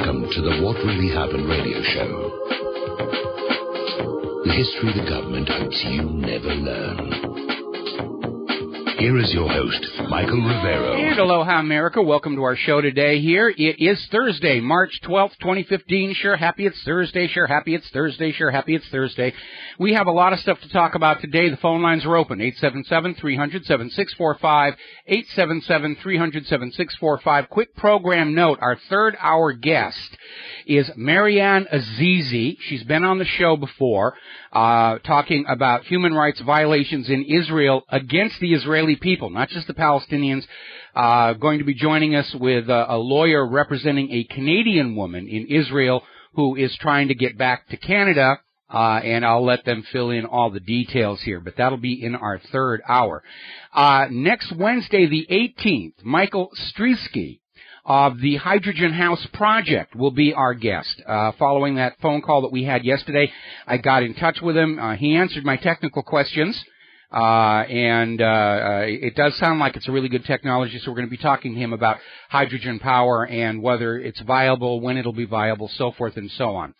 Welcome to the What Really Happened radio show. The history of the government hopes you never learn. Here is your host, Michael Rivero. And aloha, America. Welcome to our show today here. It is Thursday, March 12th, 2015. Sure happy it's Thursday. Sure happy it's Thursday. Sure happy it's Thursday. We have a lot of stuff to talk about today. The phone lines are open. 877-300-7645. 877-300-7645. Quick program note. Our third hour guest is Marianne Azizi. She's been on the show before, talking about human rights violations in Israel against the Israeli people, not just the Palestinians. Going to be joining us with a lawyer representing a Canadian woman in Israel who is trying to get back to Canada, and I'll let them fill in all the details here, but that'll be in our third hour. Next Wednesday, the 18th, Michael Striesky of the Hydrogen House Project will be our guest. Following that phone call that we had yesterday, I got in touch with him. He answered my technical questions. It does sound like it's a really good technology, so we're going to be talking to him about hydrogen power and whether it's viable, when it'll be viable, so forth and so on.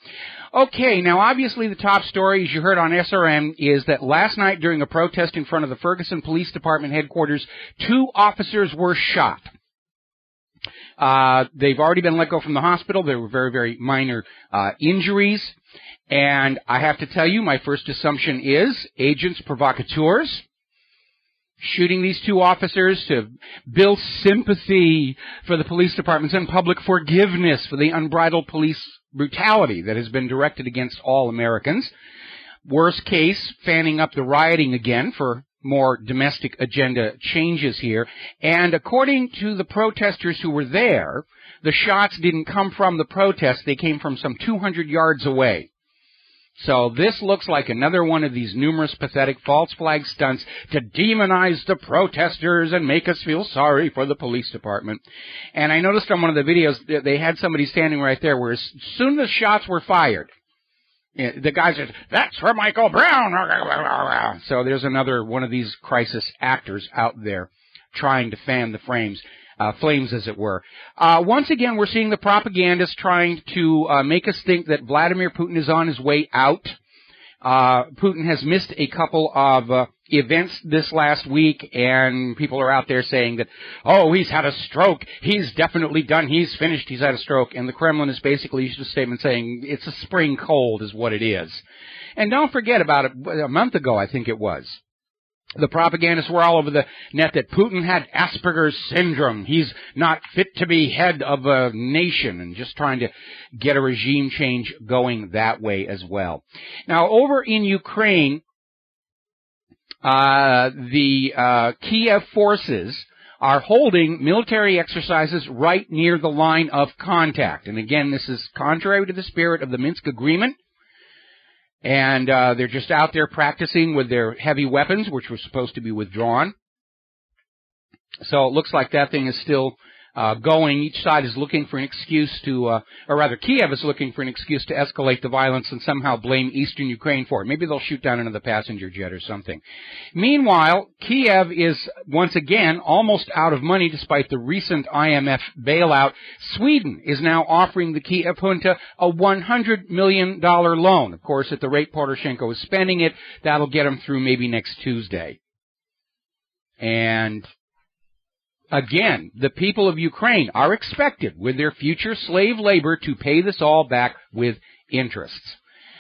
Okay, now obviously the top story, as you heard on SRM, is that last night during a protest in front of the Ferguson Police Department headquarters, 2 officers were shot. They've already been let go from the hospital. There were very, very minor injuries. And I have to tell you, my first assumption is agents provocateurs shooting these 2 officers to build sympathy for the police departments and public forgiveness for the unbridled police brutality that has been directed against all Americans. Worst case, fanning up the rioting again for more domestic agenda changes here. And according to the protesters who were there, the shots didn't come from the protest. They came from some 200 yards away. So this looks like another one of these numerous pathetic false flag stunts to demonize the protesters and make us feel sorry for the police department. And I noticed on one of the videos that they had somebody standing right there where as soon as shots were fired, the guy said, "That's for Michael Brown." So there's another one of these crisis actors out there trying to fan the flames, as it were. Once again, we're seeing the propagandists trying to make us think that Vladimir Putin is on his way out. Putin has missed a couple of events this last week, and people are out there saying that, oh, he's had a stroke, he's definitely done, he's finished, he's had a stroke. And the Kremlin has basically issued a statement saying it's a spring cold is what it is. And don't forget about it, a month ago, I think it was, the propagandists were all over the net that Putin had Asperger's syndrome. He's not fit to be head of a nation, and just trying to get a regime change going that way as well. Now, over in Ukraine, the Kiev forces are holding military exercises right near the line of contact. And again, this is contrary to the spirit of the Minsk Agreement. And they're just out there practicing with their heavy weapons, which were supposed to be withdrawn. So it looks like that thing is still going. Each side is looking for an excuse to, or rather Kiev is looking for an excuse to escalate the violence and somehow blame eastern Ukraine for it. Maybe they'll shoot down another passenger jet or something. Meanwhile, Kiev is once again almost out of money despite the recent IMF bailout. Sweden is now offering the Kiev junta a $100 million loan. Of course, at the rate Poroshenko is spending it, that'll get them through maybe next Tuesday. And again, the people of Ukraine are expected, with their future slave labor, to pay this all back with interests.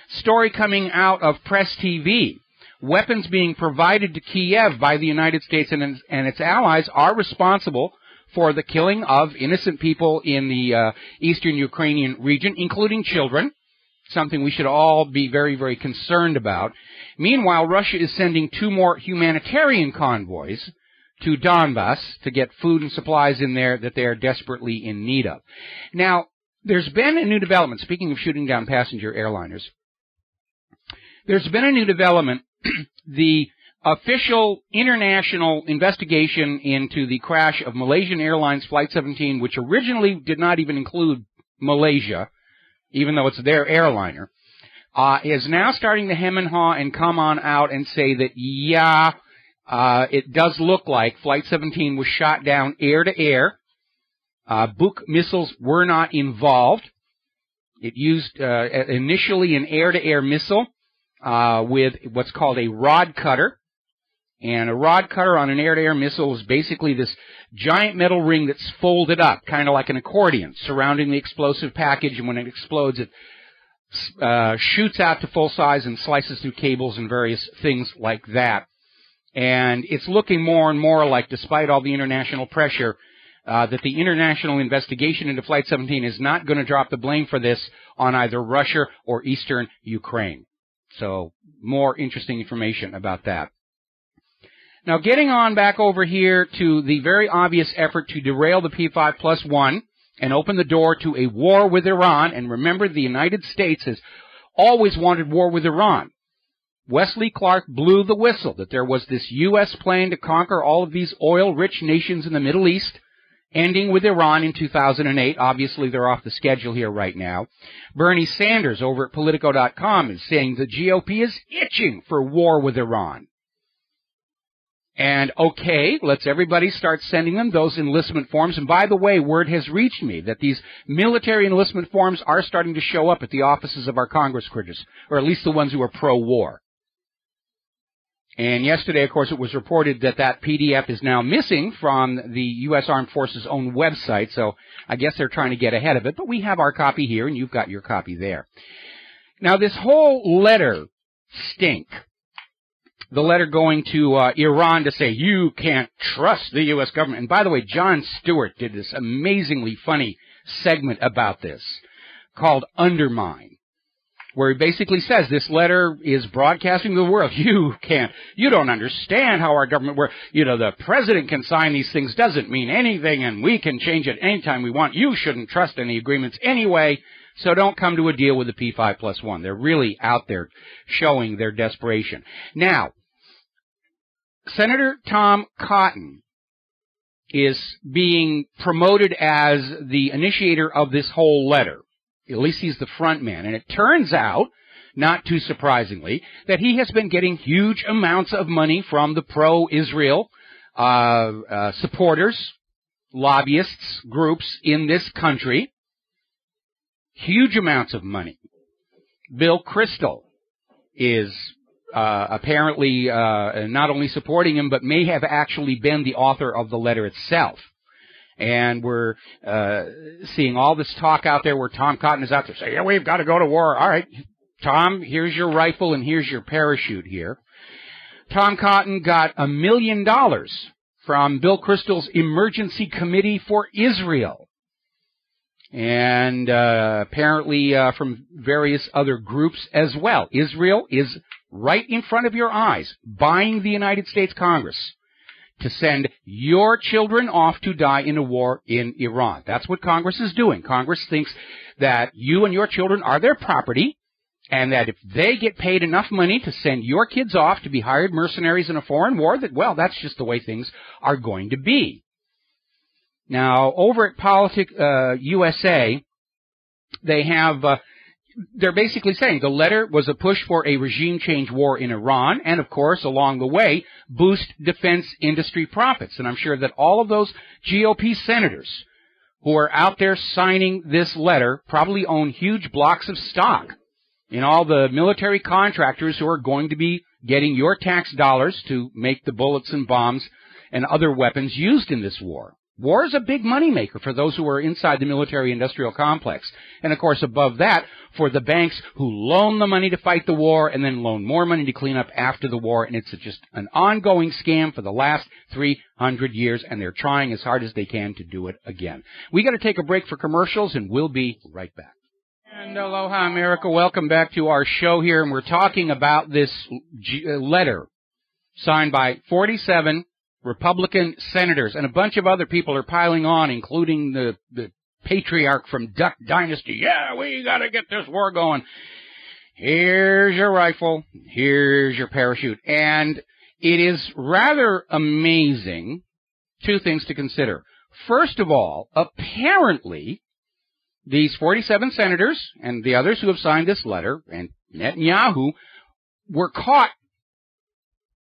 Story coming out of Press TV. Weapons being provided to Kiev by the United States and its allies are responsible for the killing of innocent people in the eastern Ukrainian region, including children, something we should all be very, very concerned about. Meanwhile, Russia is sending 2 more humanitarian convoys to Donbass to get food and supplies in there that they are desperately in need of. Now, there's been a new development, speaking of shooting down passenger airliners. There's been a new development. The official international investigation into the crash of Malaysian Airlines Flight 17, which originally did not even include Malaysia, even though it's their airliner, is now starting to hem and haw and come on out and say that, yeah, it does look like Flight 17 was shot down air-to-air. Buk missiles were not involved. It used initially an air-to-air missile with what's called a rod cutter. And a rod cutter on an air-to-air missile is basically this giant metal ring that's folded up, kind of like an accordion, surrounding the explosive package. And when it explodes, it shoots out to full size and slices through cables and various things like that. And it's looking more and more like, despite all the international pressure, that the international investigation into Flight 17 is not going to drop the blame for this on either Russia or eastern Ukraine. So more interesting information about that. Now, getting on back over here to the very obvious effort to derail the P5+1 and open the door to a war with Iran. And remember, the United States has always wanted war with Iran. Wesley Clark blew the whistle that there was this U.S. plan to conquer all of these oil-rich nations in the Middle East, ending with Iran in 2008. Obviously, they're off the schedule here right now. Bernie Sanders over at Politico.com is saying the GOP is itching for war with Iran. And, okay, let's everybody start sending them those enlistment forms. And by the way, word has reached me that these military enlistment forms are starting to show up at the offices of our Congress critters, or at least the ones who are pro-war. And yesterday, of course, it was reported that that PDF is now missing from the U.S. Armed Forces' own website, so I guess they're trying to get ahead of it. But we have our copy here, and you've got your copy there. Now, this whole letter stink. The letter going to Iran to say, you can't trust the U.S. government. And by the way, Jon Stewart did this amazingly funny segment about this called Undermine, where he basically says this letter is broadcasting to the world. You don't understand how our government works. The president can sign these things, doesn't mean anything, and we can change it anytime we want. You shouldn't trust any agreements anyway, so don't come to a deal with the P5+1. They're really out there showing their desperation. Now, Senator Tom Cotton is being promoted as the initiator of this whole letter. At least he's the front man. And it turns out, not too surprisingly, that he has been getting huge amounts of money from the pro-Israel supporters, lobbyists, groups in this country. Huge amounts of money. Bill Kristol is apparently not only supporting him, but may have actually been the author of the letter itself. And we're seeing all this talk out there where Tom Cotton is out there saying, yeah, we've got to go to war. All right, Tom, here's your rifle and here's your parachute here. Tom Cotton got $1 million from Bill Kristol's Emergency Committee for Israel. And apparently from various other groups as well. Israel is right in front of your eyes, buying the United States Congress to send your children off to die in a war in Iran. That's what Congress is doing. Congress thinks that you and your children are their property, and that if they get paid enough money to send your kids off to be hired mercenaries in a foreign war, that, well, that's just the way things are going to be. Now, over at Politic USA, they have they're basically saying the letter was a push for a regime change war in Iran and, of course, along the way, boost defense industry profits. And I'm sure that all of those GOP senators who are out there signing this letter probably own huge blocks of stock in all the military contractors who are going to be getting your tax dollars to make the bullets and bombs and other weapons used in this war. War is a big moneymaker for those who are inside the military-industrial complex. And, of course, above that, for the banks who loan the money to fight the war and then loan more money to clean up after the war. And it's just an ongoing scam for the last 300 years, and they're trying as hard as they can to do it again. We got to take a break for commercials, and we'll be right back. And aloha, America. Welcome back to our show here, and we're talking about this letter signed by 47 Republican senators, and a bunch of other people are piling on, including the patriarch from Duck Dynasty. Yeah, we got to get this war going. Here's your rifle. Here's your parachute. And it is rather amazing. Two things to consider. First of all, apparently, these 47 senators and the others who have signed this letter, and Netanyahu, were caught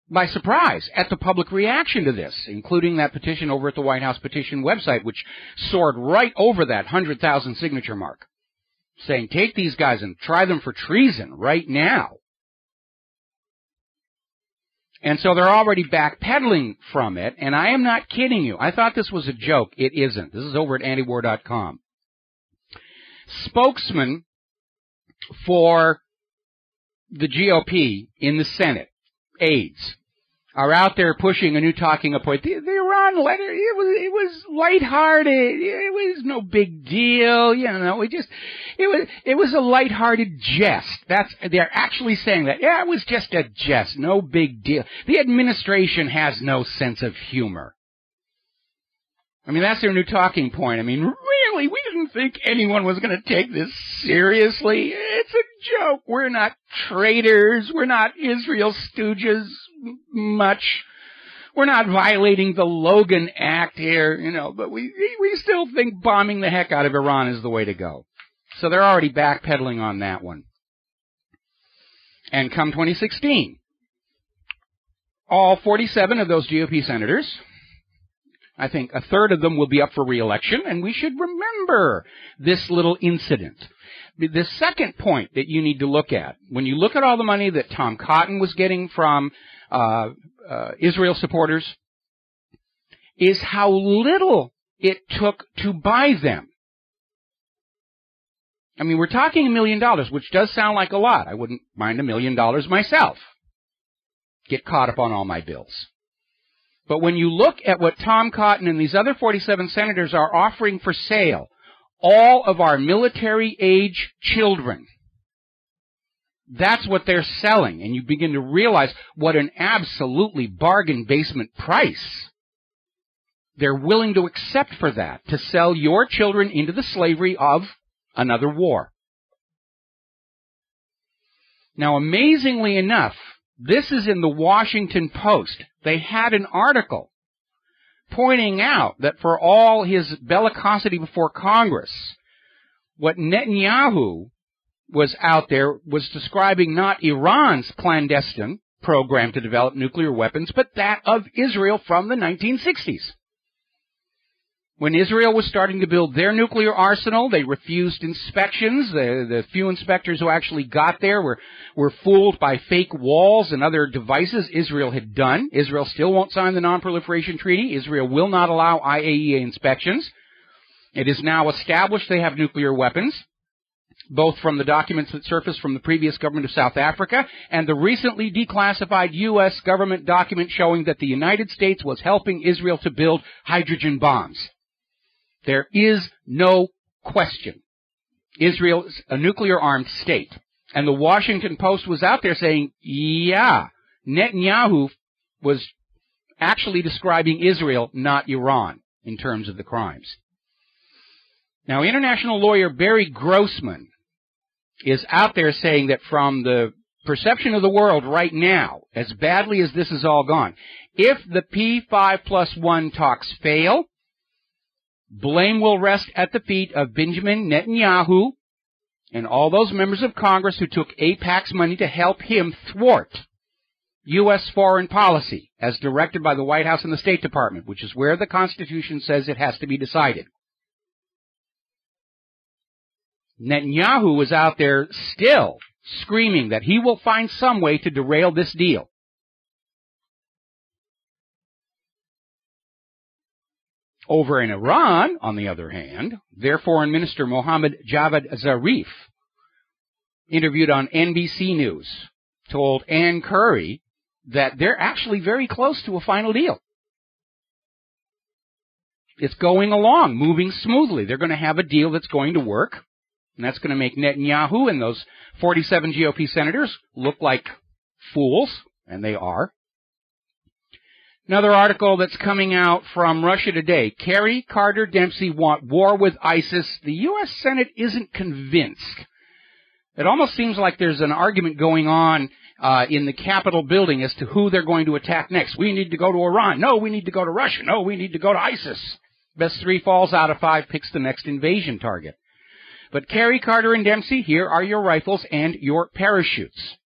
by surprise at the public reaction to this, including that petition over at the White House petition website, which soared right over that 100,000 signature mark. saying take these guys and try them for treason right now. And so they're already backpedaling from it, and I am not kidding you. I thought this was a joke. It isn't. This is over at antiwar.com. Spokesman for the GOP in the Senate, aides, are out there pushing a new talking point. The Iran letter, it was lighthearted. It was no big deal. You know, it was a lighthearted jest. They're actually saying that. Yeah, it was just a jest. No big deal. The administration has no sense of humor. I mean, that's their new talking point. I mean, really, we didn't think anyone was going to take this seriously. It's a joke. We're not traitors. We're not Israel stooges much. We're not violating the Logan Act here, you know, but we still think bombing the heck out of Iran is the way to go. So they're already backpedaling on that one. And come 2016, all 47 of those GOP senators, I think a third of them will be up for re-election, and we should remember this little incident. The second point that you need to look at, when you look at all the money that Tom Cotton was getting from Israel supporters, is how little it took to buy them. I mean, we're talking $1 million, which does sound like a lot. I wouldn't mind $1 million myself. Get caught up on all my bills. But when you look at what Tom Cotton and these other 47 senators are offering for sale, all of our military-age children, that's what they're selling. And you begin to realize what an absolutely bargain basement price they're willing to accept for that, to sell your children into the slavery of another war. Now, amazingly enough, this is in the Washington Post. They had an article pointing out that for all his bellicosity before Congress, what Netanyahu was out there was describing not Iran's clandestine program to develop nuclear weapons, but that of Israel from the 1960s. When Israel was starting to build their nuclear arsenal, they refused inspections. The few inspectors who actually got there were fooled by fake walls and other devices Israel had done. Israel still won't sign the Non-Proliferation Treaty. Israel will not allow IAEA inspections. It is now established they have nuclear weapons, both from the documents that surfaced from the previous government of South Africa and the recently declassified U.S. government document showing that the United States was helping Israel to build hydrogen bombs. There is no question. Israel is a nuclear-armed state. And the Washington Post was out there saying, yeah, Netanyahu was actually describing Israel, not Iran, in terms of the crimes. Now, international lawyer Barry Grossman is out there saying that from the perception of the world right now, as badly as this has all gone, if the P5+1 talks fail, blame will rest at the feet of Benjamin Netanyahu and all those members of Congress who took AIPAC's money to help him thwart U.S. foreign policy as directed by the White House and the State Department, which is where the Constitution says it has to be decided. Netanyahu was out there still screaming that he will find some way to derail this deal. Over in Iran, on the other hand, their Foreign Minister Mohammad Javad Zarif, interviewed on NBC News, told Ann Curry that they're actually very close to a final deal. It's going along, moving smoothly. They're going to have a deal that's going to work, and that's going to make Netanyahu and those 47 GOP senators look like fools, and they are. Another article that's coming out from Russia Today. Kerry, Carter, Dempsey want war with ISIS. The U.S. Senate isn't convinced. It almost seems like there's an argument going on in the Capitol building as to who they're going to attack next. We need to go to Iran. No, we need to go to Russia. No, we need to go to ISIS. Best 3 falls out of 5 picks the next invasion target. But Kerry, Carter, and Dempsey, here are your rifles and your parachutes.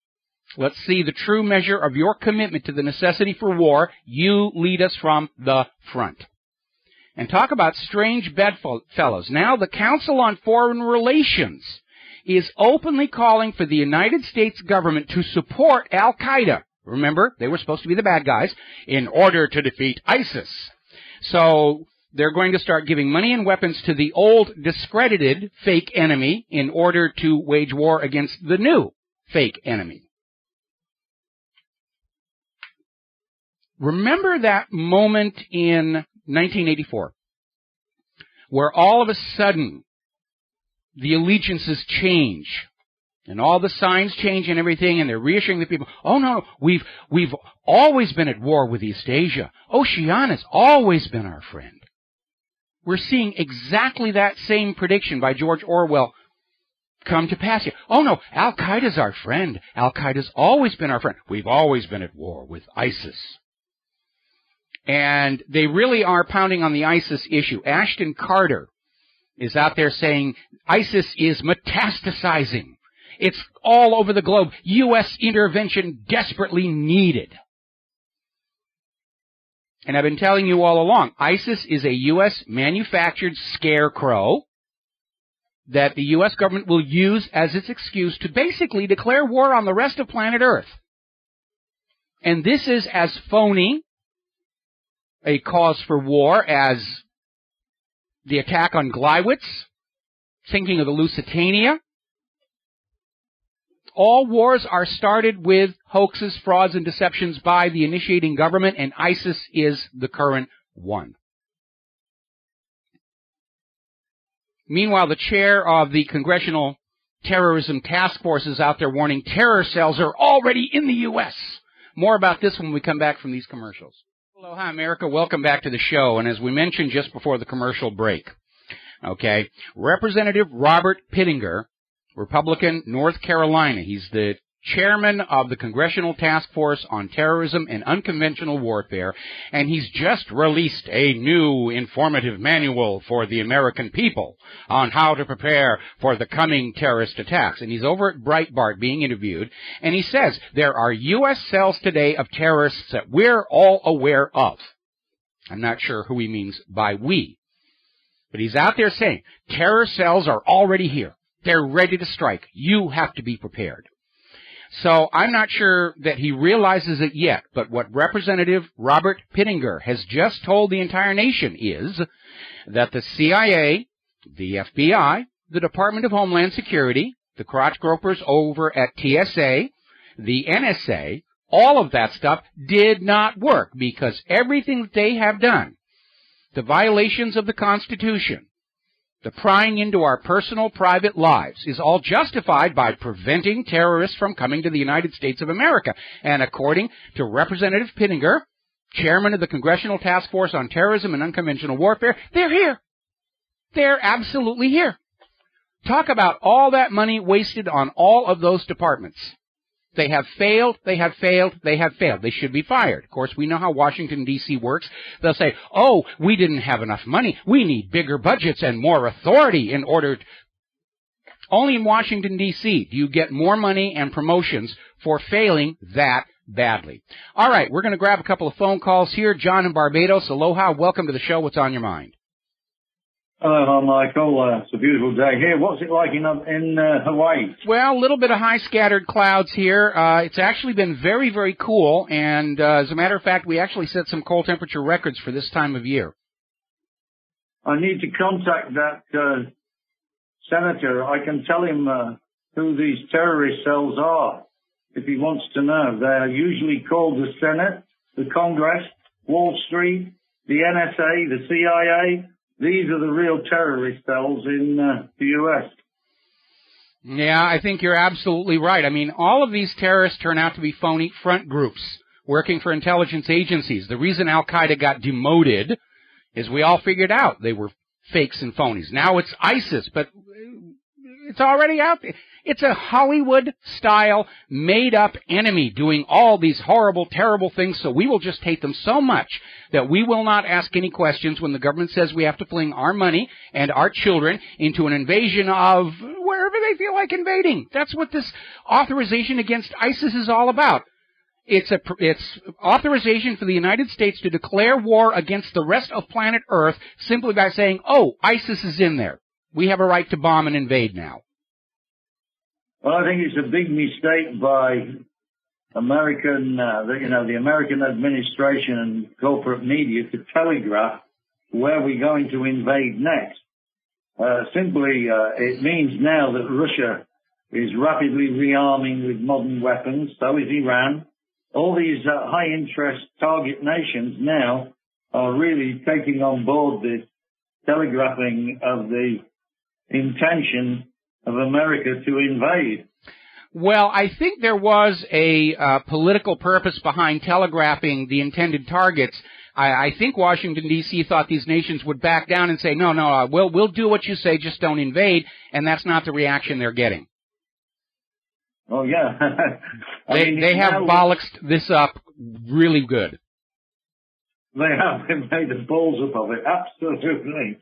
Let's see the true measure of your commitment to the necessity for war. You lead us from the front. And talk about strange bedfellows. Now the Council on Foreign Relations is openly calling for the United States government to support Al-Qaeda. Remember, they were supposed to be the bad guys in order to defeat ISIS. So they're going to start giving money and weapons to the old, discredited fake enemy in order to wage war against the new fake enemy. Remember that moment in 1984 where all of a sudden the allegiances change and all the signs change and everything, and they're reassuring the people, oh no, we've always been at war with East Asia. Oceania's always been our friend. We're seeing exactly that same prediction by George Orwell come to pass here. Oh no, Al-Qaeda's our friend. Al-Qaeda's always been our friend. We've always been at war with ISIS. And they really are pounding on the ISIS issue. Ashton Carter is out there saying ISIS is metastasizing. It's all over the globe. U.S. intervention desperately needed. And I've been telling you all along, ISIS is a U.S. manufactured scarecrow that the U.S. government will use as its excuse to basically declare war on the rest of planet Earth. And this is as phony a cause for war as the attack on Gleiwitz, thinking of the Lusitania. All wars are started with hoaxes, frauds, and deceptions by the initiating government, and ISIS is the current one. Meanwhile, the chair of the Congressional Terrorism Task Force is out there warning terror cells are already in the U.S. More about this when we come back from these commercials. Aloha, America. Welcome back to the show. And as we mentioned just before the commercial break, okay, Representative Robert Pittenger, Republican, North Carolina. He's the chairman of the Congressional Task Force on Terrorism and Unconventional Warfare, and he's just released a new informative manual for the American people on how to prepare for the coming terrorist attacks. And he's over at Breitbart being interviewed, and he says there are U.S. cells today of terrorists that we're all aware of. I'm not sure who he means by we, but he's out there saying terror cells are already here. They're ready to strike. You have to be prepared. So I'm not sure that he realizes it yet, but what Representative Robert Pittenger has just told the entire nation is that the CIA, the FBI, the Department of Homeland Security, the crotch gropers over at TSA, the NSA, all of that stuff did not work because everything that they have done, the violations of the Constitution, the prying into our personal, private lives is all justified by preventing terrorists from coming to the United States of America. And according to Representative Pittenger, chairman of the Congressional Task Force on Terrorism and Unconventional Warfare, they're here. They're absolutely here. Talk about all that money wasted on all of those departments. They have failed, they have failed, they have failed. They should be fired. Of course, we know how Washington, D.C. works. They'll say, oh, we didn't have enough money. We need bigger budgets and more authority in order to... Only in Washington, D.C. do you get more money and promotions for failing that badly. All right, we're going to grab a couple of phone calls here. John in Barbados, aloha. Welcome to the show. What's on your mind? Hello, Michael. It's a beautiful day here. What's it like in Hawaii? Well, a little bit of high scattered clouds here. It's actually been very, very cool, and as a matter of fact, we actually set some cold temperature records for this time of year. I need to contact that senator. I can tell him who these terrorist cells are if he wants to know. They are usually called the Senate, the Congress, Wall Street, the NSA, the CIA. These are the real terrorist cells in the U.S. Yeah, I think you're absolutely right. I mean, all of these terrorists turn out to be phony front groups working for intelligence agencies. The reason Al-Qaeda got demoted is we all figured out they were fakes and phonies. Now it's ISIS, but it's already out there. It's a Hollywood-style, made-up enemy doing all these horrible, terrible things, so we will just hate them so much that we will not ask any questions when the government says we have to fling our money and our children into an invasion of wherever they feel like invading. That's what this authorization against ISIS is all about. It's authorization for the United States to declare war against the rest of planet Earth simply by saying, oh, ISIS is in there. We have a right to bomb and invade now. Well, I think it's a big mistake by American, the American administration and corporate media to telegraph where we're going to invade next. Simply, it means now that Russia is rapidly rearming with modern weapons. So is Iran. All these high-interest target nations now are really taking on board this telegraphing of the intention of America to invade. Well, I think there was a political purpose behind telegraphing the intended targets. I think Washington, D.C. thought these nations would back down and say, no, we'll do what you say, just don't invade, and that's not the reaction they're getting. Oh, yeah. They have bollocksed this up really good. They have. They made the balls up of it, absolutely.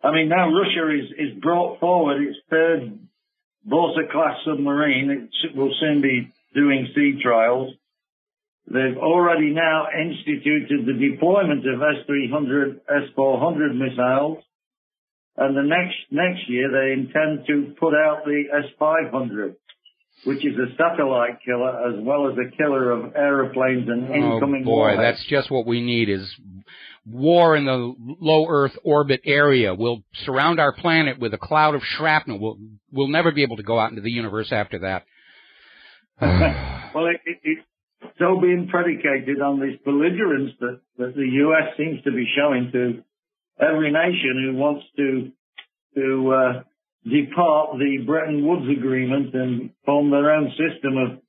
I mean, now Russia is brought forward its third Borsa-class submarine. It will soon be doing sea trials. They've already now instituted the deployment of S-300, S-400 missiles. And the next year they intend to put out the S-500, which is a satellite killer as well as a killer of aeroplanes and incoming warheads. Boy, that's just what we need is war in the low Earth orbit area. We'll surround our planet with a cloud of shrapnel. We'll never be able to go out into the universe after that. Well, it's so being predicated on this belligerence that the U.S. seems to be showing to every nation who wants to depart the Bretton Woods Agreement and form their own system of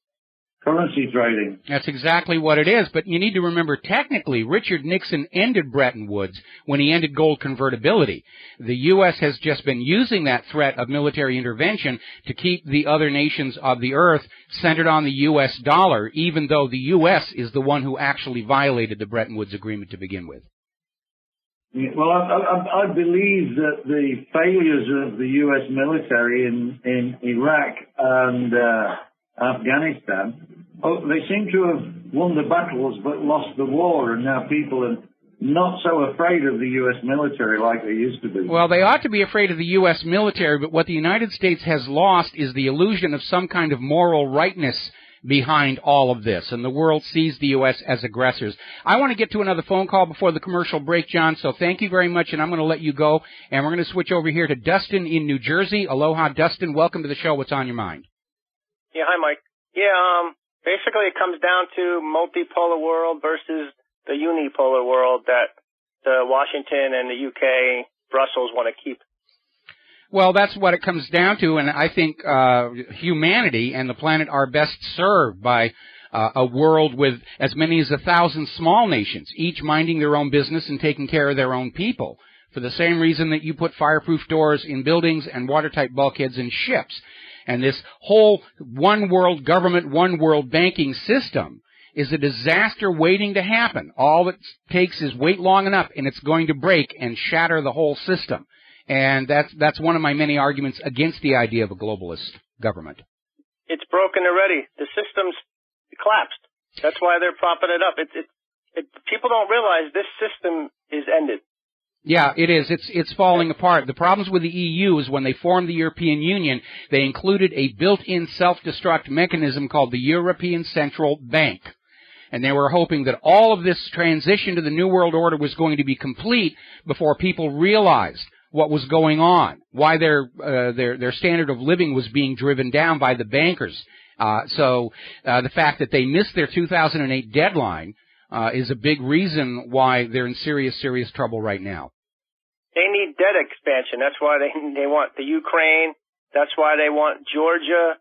currency trading. That's exactly what it is. But you need to remember, technically, Richard Nixon ended Bretton Woods when he ended gold convertibility. The U.S. has just been using that threat of military intervention to keep the other nations of the earth centered on the U.S. dollar, even though the U.S. is the one who actually violated the Bretton Woods Agreement to begin with. Well, I believe that the failures of the U.S. military in Iraq and Afghanistan, they seem to have won the battles but lost the war, and now people are not so afraid of the U.S. military like they used to be. Well, they ought to be afraid of the U.S. military, but what the United States has lost is the illusion of some kind of moral rightness behind all of this, and the world sees the U.S. as aggressors. I want to get to another phone call before the commercial break, John, so thank you very much, and I'm going to let you go, and we're going to switch over here to Dustin in New Jersey. Aloha, Dustin. Welcome to the show. What's on your mind? Yeah, hi, Mike. Yeah, basically it comes down to multipolar world versus the unipolar world that Washington and the UK, Brussels want to keep. Well, that's what it comes down to, and I think humanity and the planet are best served by a world with as many as 1,000 small nations, each minding their own business and taking care of their own people, for the same reason that you put fireproof doors in buildings and watertight bulkheads in ships. And this whole one world government, one world banking system is a disaster waiting to happen. All it takes is wait long enough, and it's going to break and shatter the whole system. And that's one of my many arguments against the idea of a globalist government. It's broken already. The system's collapsed. That's why they're propping it up. People don't realize this system is ended. Yeah, it is. It's falling apart. The problems with the EU is when they formed the European Union, they included a built-in self-destruct mechanism called the European Central Bank. And they were hoping that all of this transition to the New World Order was going to be complete before people realized what was going on, why their standard of living was being driven down by the bankers. So the fact that they missed their 2008 deadline is a big reason why they're in serious trouble right now. They need debt expansion. That's why they want the Ukraine. That's why they want Georgia.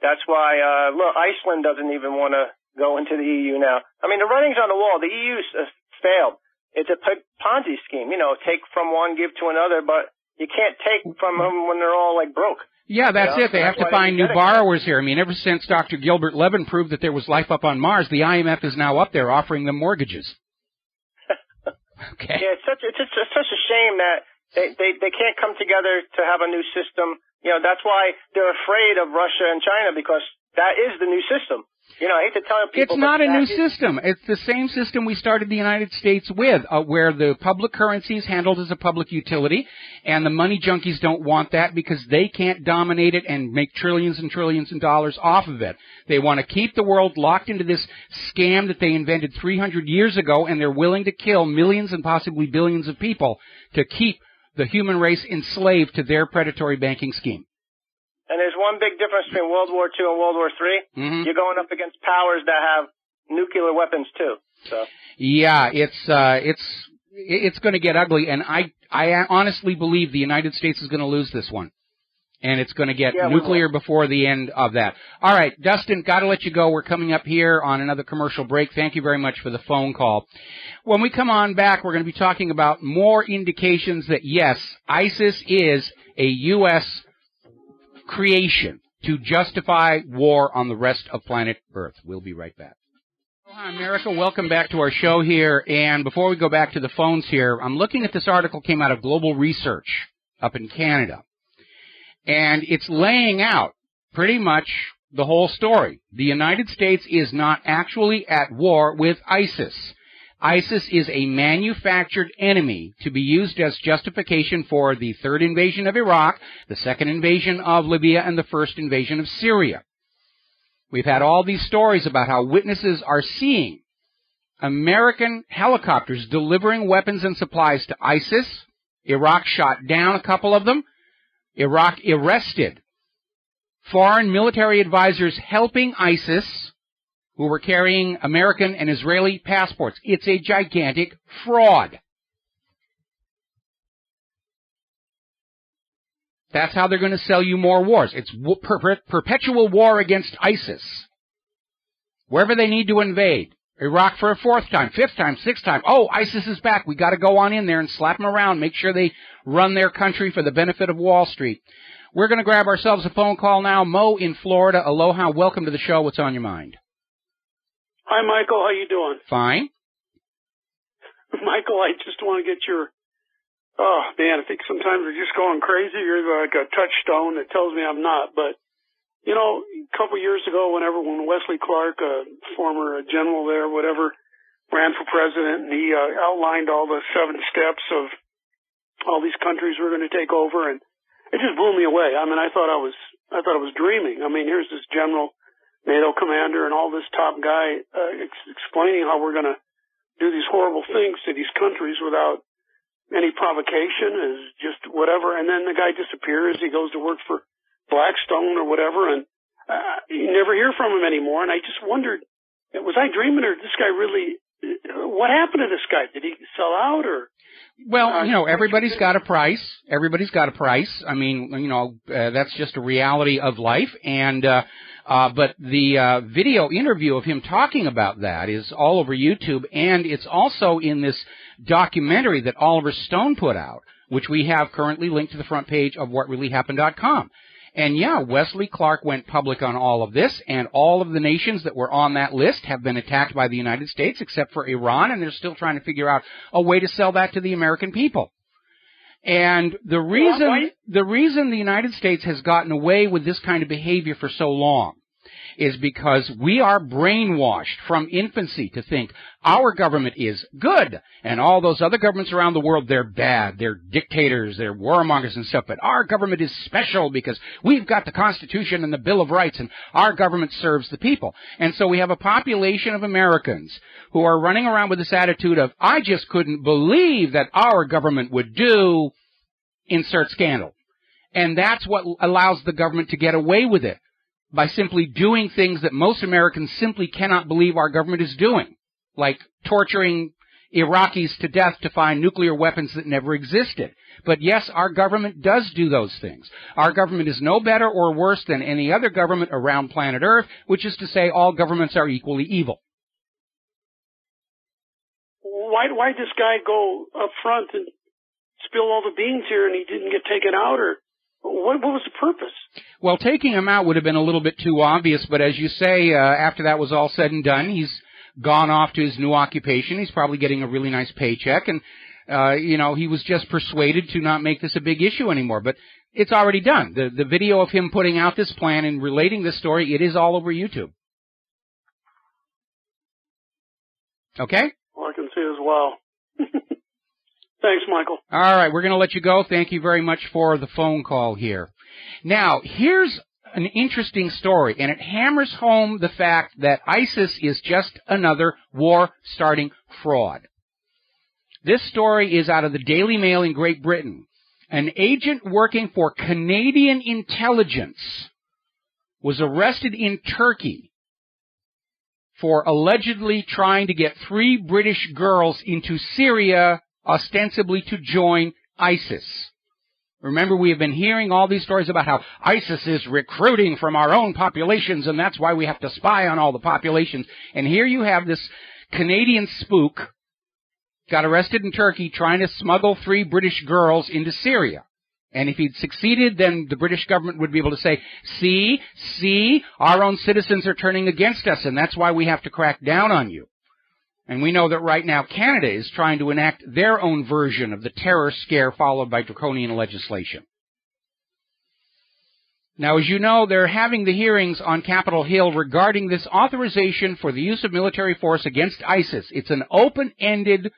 That's why, Iceland doesn't even want to go into the EU now. I mean, the writing's on the wall. The EU's failed. It's a Ponzi scheme, take from one, give to another, but you can't take from them when they're all, broke. Yeah, that's it. They have to find new borrowers here. I mean, ever since Dr. Gilbert Levin proved that there was life up on Mars, the IMF is now up there offering them mortgages. Okay. Yeah, it's such a shame that they can't come together to have a new system. That's why they're afraid of Russia and China, because that is the new system. You know, I hate to tell people. It's not a new system. It's the same system we started the United States with, where the public currency is handled as a public utility, and the money junkies don't want that because they can't dominate it and make trillions and trillions of dollars off of it. They want to keep the world locked into this scam that they invented 300 years ago, and they're willing to kill millions and possibly billions of people to keep the human race enslaved to their predatory banking scheme. And there's one big difference between World War II and World War III. Mm-hmm. You're going up against powers that have nuclear weapons too. So. Yeah, it's going to get ugly, and I honestly believe the United States is going to lose this one, and it's going to get nuclear before the end of that. All right, Dustin, got to let you go. We're coming up here on another commercial break. Thank you very much for the phone call. When we come on back, we're going to be talking about more indications that yes, ISIS is a U.S. creation to justify war on the rest of planet Earth. We'll be right back. Hi, America. Welcome back to our show here. And before we go back to the phones here, I'm looking at this article came out of Global Research up in Canada. And it's laying out pretty much the whole story. The United States is not actually at war with ISIS. ISIS is a manufactured enemy to be used as justification for the third invasion of Iraq, the second invasion of Libya, and the first invasion of Syria. We've had all these stories about how witnesses are seeing American helicopters delivering weapons and supplies to ISIS. Iraq shot down a couple of them. Iraq arrested foreign military advisors helping ISIS who were carrying American and Israeli passports. It's a gigantic fraud. That's how they're going to sell you more wars. It's perpetual war against ISIS. Wherever they need to invade. Iraq for a fourth time, fifth time, sixth time. Oh, ISIS is back. We got to go on in there and slap them around. Make sure they run their country for the benefit of Wall Street. We're going to grab ourselves a phone call now. Mo in Florida. Aloha. Welcome to the show. What's on your mind? Hi, Michael. How you doing? Fine. Michael, I just want to get your... Oh, man, I think sometimes we're just going crazy. You're like a touchstone that tells me I'm not. But, you know, a couple years ago, when Wesley Clark, former general there, whatever, ran for president, and he outlined all the 7 steps of all these countries we're going to take over, and it just blew me away. I mean, I thought I was dreaming. I mean, here's this general NATO commander and all this top guy explaining how we're going to do these horrible things to these countries without any provocation, is just whatever. And then the guy disappears. He goes to work for Blackstone or whatever, and you never hear from him anymore. And I just wondered, was I dreaming, or this guy really, what happened to this guy? Did he sell out, or? Well, you know, everybody's got a price. Everybody's got a price. I mean, you know, that's just a reality of life. And, but the video interview of him talking about that is all over YouTube, and it's also in this documentary that Oliver Stone put out, which we have currently linked to the front page of whatreallyhappened.com. And yeah, Wesley Clark went public on all of this, and all of the nations that were on that list have been attacked by the United States, except for Iran, and they're still trying to figure out a way to sell that to the American people. And the reason the United States has gotten away with this kind of behavior for so long is because we are brainwashed from infancy to think our government is good, and all those other governments around the world, they're bad, they're dictators, they're warmongers and stuff, but our government is special because we've got the Constitution and the Bill of Rights, and our government serves the people. And so we have a population of Americans who are running around with this attitude of, I just couldn't believe that our government would do, insert scandal. And that's what allows the government to get away with it, by simply doing things that most Americans simply cannot believe our government is doing, like torturing Iraqis to death to find nuclear weapons that never existed. But yes, our government does do those things. Our government is no better or worse than any other government around planet Earth, which is to say all governments are equally evil. Why did this guy go up front and spill all the beans here and he didn't get taken out, or what was the purpose? Well, taking him out would have been a little bit too obvious, but as you say, after that was all said and done, he's gone off to his new occupation. He's probably getting a really nice paycheck, and, you know, he was just persuaded to not make this a big issue anymore. But it's already done. The video of him putting out this plan and relating this story, it is all over YouTube. Okay? Well, I can see as well. Thanks, Michael. All right, we're going to let you go. Thank you very much for the phone call here. Now, here's an interesting story, and it hammers home the fact that ISIS is just another war-starting fraud. This story is out of the Daily Mail in Great Britain. An agent working for Canadian intelligence was arrested in Turkey for allegedly trying to get 3 British girls into Syria, ostensibly to join ISIS. Remember, we have been hearing all these stories about how ISIS is recruiting from our own populations, and that's why we have to spy on all the populations. And here you have this Canadian spook got arrested in Turkey trying to smuggle 3 British girls into Syria. And if he'd succeeded, then the British government would be able to say, see, our own citizens are turning against us, and that's why we have to crack down on you. And we know that right now Canada is trying to enact their own version of the terror scare followed by draconian legislation. Now, as you know, they're having the hearings on Capitol Hill regarding this authorization for the use of military force against ISIS. It's an open-ended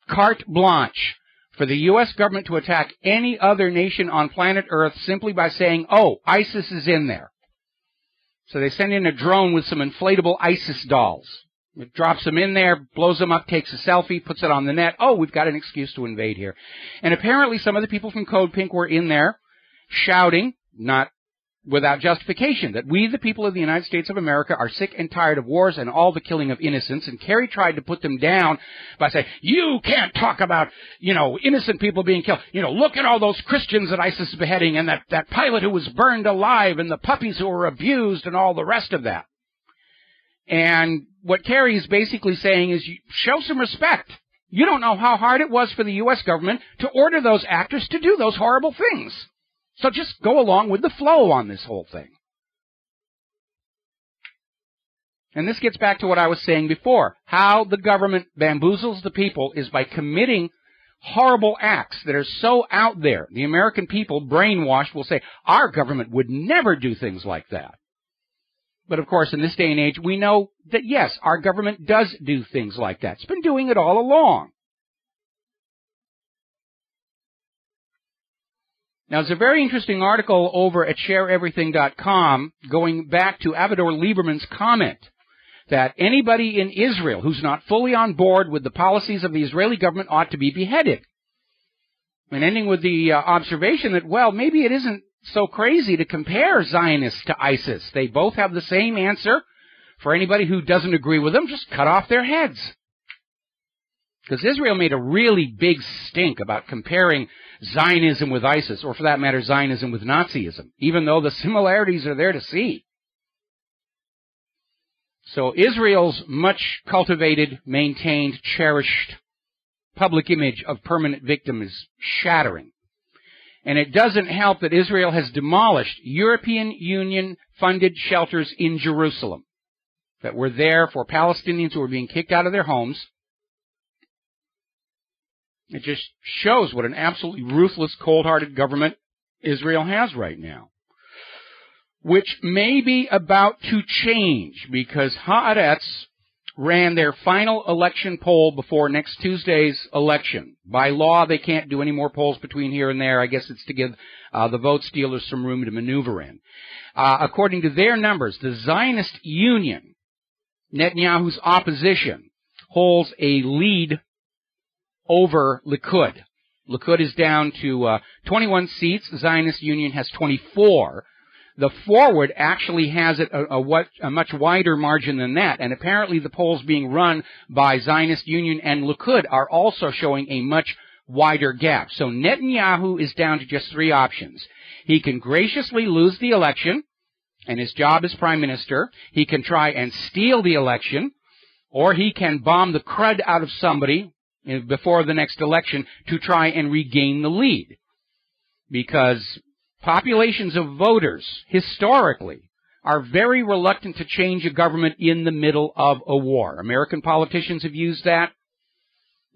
carte blanche for the U.S. government to attack any other nation on planet Earth simply by saying, oh, ISIS is in there. So they send in a drone with some inflatable ISIS dolls. It drops them in there, blows them up, takes a selfie, puts it on the net. Oh, we've got an excuse to invade here. And apparently some of the people from Code Pink were in there shouting, not without justification, that we, the people of the United States of America, are sick and tired of wars and all the killing of innocents. And Kerry tried to put them down by saying, you can't talk about, innocent people being killed. Look at all those Christians that ISIS is beheading and that pilot who was burned alive and the puppies who were abused and all the rest of that. And what Kerry is basically saying is, show some respect. You don't know how hard it was for the U.S. government to order those actors to do those horrible things. So just go along with the flow on this whole thing. And this gets back to what I was saying before. How the government bamboozles the people is by committing horrible acts that are so out there. The American people, brainwashed, will say, our government would never do things like that. But, of course, in this day and age, we know that, yes, our government does do things like that. It's been doing it all along. Now, there's a very interesting article over at shareeverything.com going back to Avigdor Lieberman's comment that anybody in Israel who's not fully on board with the policies of the Israeli government ought to be beheaded. And ending with the observation that, well, maybe it isn't so crazy to compare Zionists to ISIS. They both have the same answer. For anybody who doesn't agree with them, just cut off their heads. Because Israel made a really big stink about comparing Zionism with ISIS, or for that matter, Zionism with Nazism, even though the similarities are there to see. So Israel's much cultivated, maintained, cherished public image of permanent victim is shattering. And it doesn't help that Israel has demolished European Union-funded shelters in Jerusalem that were there for Palestinians who were being kicked out of their homes. It just shows what an absolutely ruthless, cold-hearted government Israel has right now, which may be about to change because Haaretz ran their final election poll before next Tuesday's election. By law, they can't do any more polls between here and there. I guess it's to give the vote stealers some room to maneuver in. According to their numbers, the Zionist Union, Netanyahu's opposition, holds a lead over Likud. Likud is down to 21 seats. The Zionist Union has 24. The Forward actually has it a much wider margin than that, and apparently the polls being run by Zionist Union and Likud are also showing a much wider gap. So Netanyahu is down to just 3 options. He can graciously lose the election, and his job as prime minister. He can try and steal the election, or he can bomb the crud out of somebody before the next election to try and regain the lead. Because populations of voters, historically, are very reluctant to change a government in the middle of a war. American politicians have used that.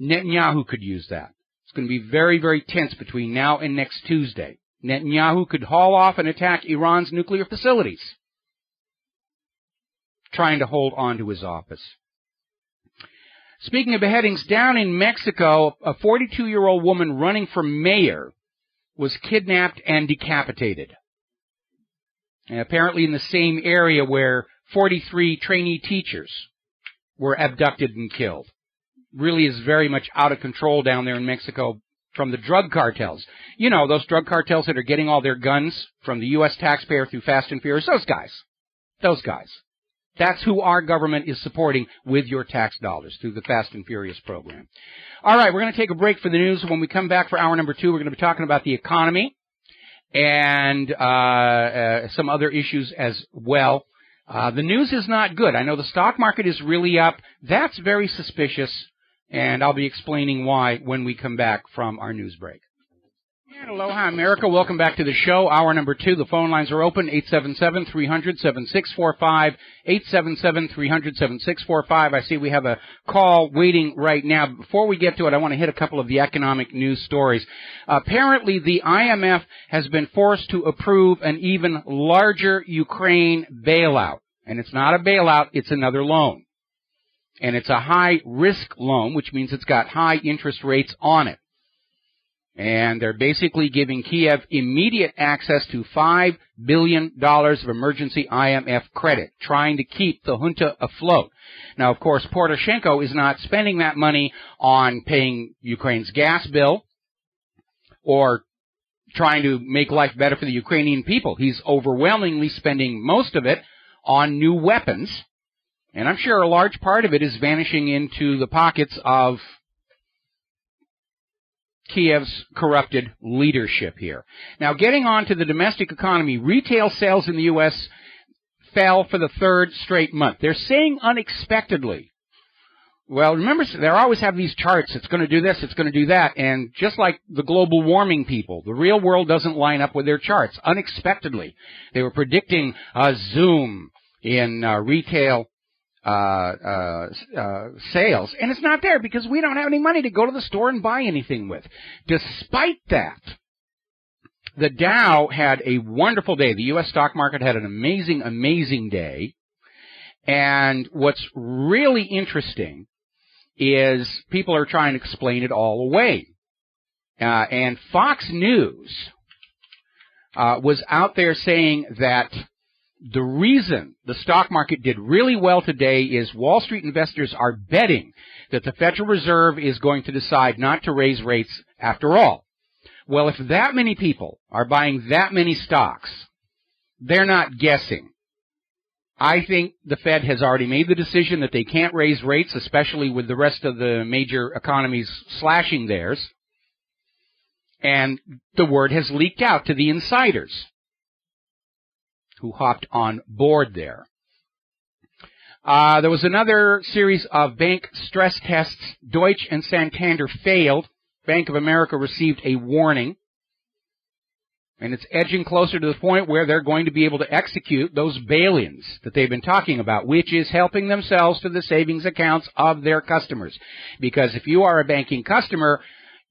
Netanyahu could use that. It's going to be very, very tense between now and next Tuesday. Netanyahu could haul off and attack Iran's nuclear facilities, trying to hold on to his office. Speaking of beheadings, down in Mexico, a 42-year-old woman running for mayor was kidnapped and decapitated. And apparently in the same area where 43 trainee teachers were abducted and killed. Really is very much out of control down there in Mexico from the drug cartels. You know, those drug cartels that are getting all their guns from the U.S. taxpayer through Fast and Furious. Those guys. That's who our government is supporting with your tax dollars through the Fast and Furious program. All right, we're going to take a break for the news. When we come back for hour number 2, we're going to be talking about the economy and some other issues as well. The news is not good. I know the stock market is really up. That's very suspicious, and I'll be explaining why when we come back from our news break. And aloha, America. Welcome back to the show. Hour number 2. The phone lines are open, 877-300-7645, 877-300-7645. I see we have a call waiting right now. Before we get to it, I want to hit a couple of the economic news stories. Apparently, the IMF has been forced to approve an even larger Ukraine bailout. And it's not a bailout, it's another loan. And it's a high-risk loan, which means it's got high interest rates on it. And they're basically giving Kiev immediate access to $5 billion of emergency IMF credit, trying to keep the junta afloat. Now, of course, Poroshenko is not spending that money on paying Ukraine's gas bill or trying to make life better for the Ukrainian people. He's overwhelmingly spending most of it on new weapons, and I'm sure a large part of it is vanishing into the pockets of Kiev's corrupted leadership here. Now, getting on to the domestic economy, retail sales in the U.S. fell for the third straight month. They're saying unexpectedly. Well, remember, they always have these charts. It's going to do this, it's going to do that. And just like the global warming people, the real world doesn't line up with their charts. Unexpectedly, they were predicting a zoom in retail sales, and it's not there because we don't have any money to go to the store and buy anything with. Despite that, the Dow had a wonderful day. The U.S. stock market had an amazing, amazing day. And what's really interesting is people are trying to explain it all away. And Fox News was out there saying that the reason the stock market did really well today is Wall Street investors are betting that the Federal Reserve is going to decide not to raise rates after all. Well, if that many people are buying that many stocks, they're not guessing. I think the Fed has already made the decision that they can't raise rates, especially with the rest of the major economies slashing theirs. And the word has leaked out to the insiders who hopped on board there. There was another series of bank stress tests. Deutsche and Santander failed. Bank of America received a warning. And it's edging closer to the point where they're going to be able to execute those bail-ins that they've been talking about, which is helping themselves to the savings accounts of their customers. Because if you are a banking customer,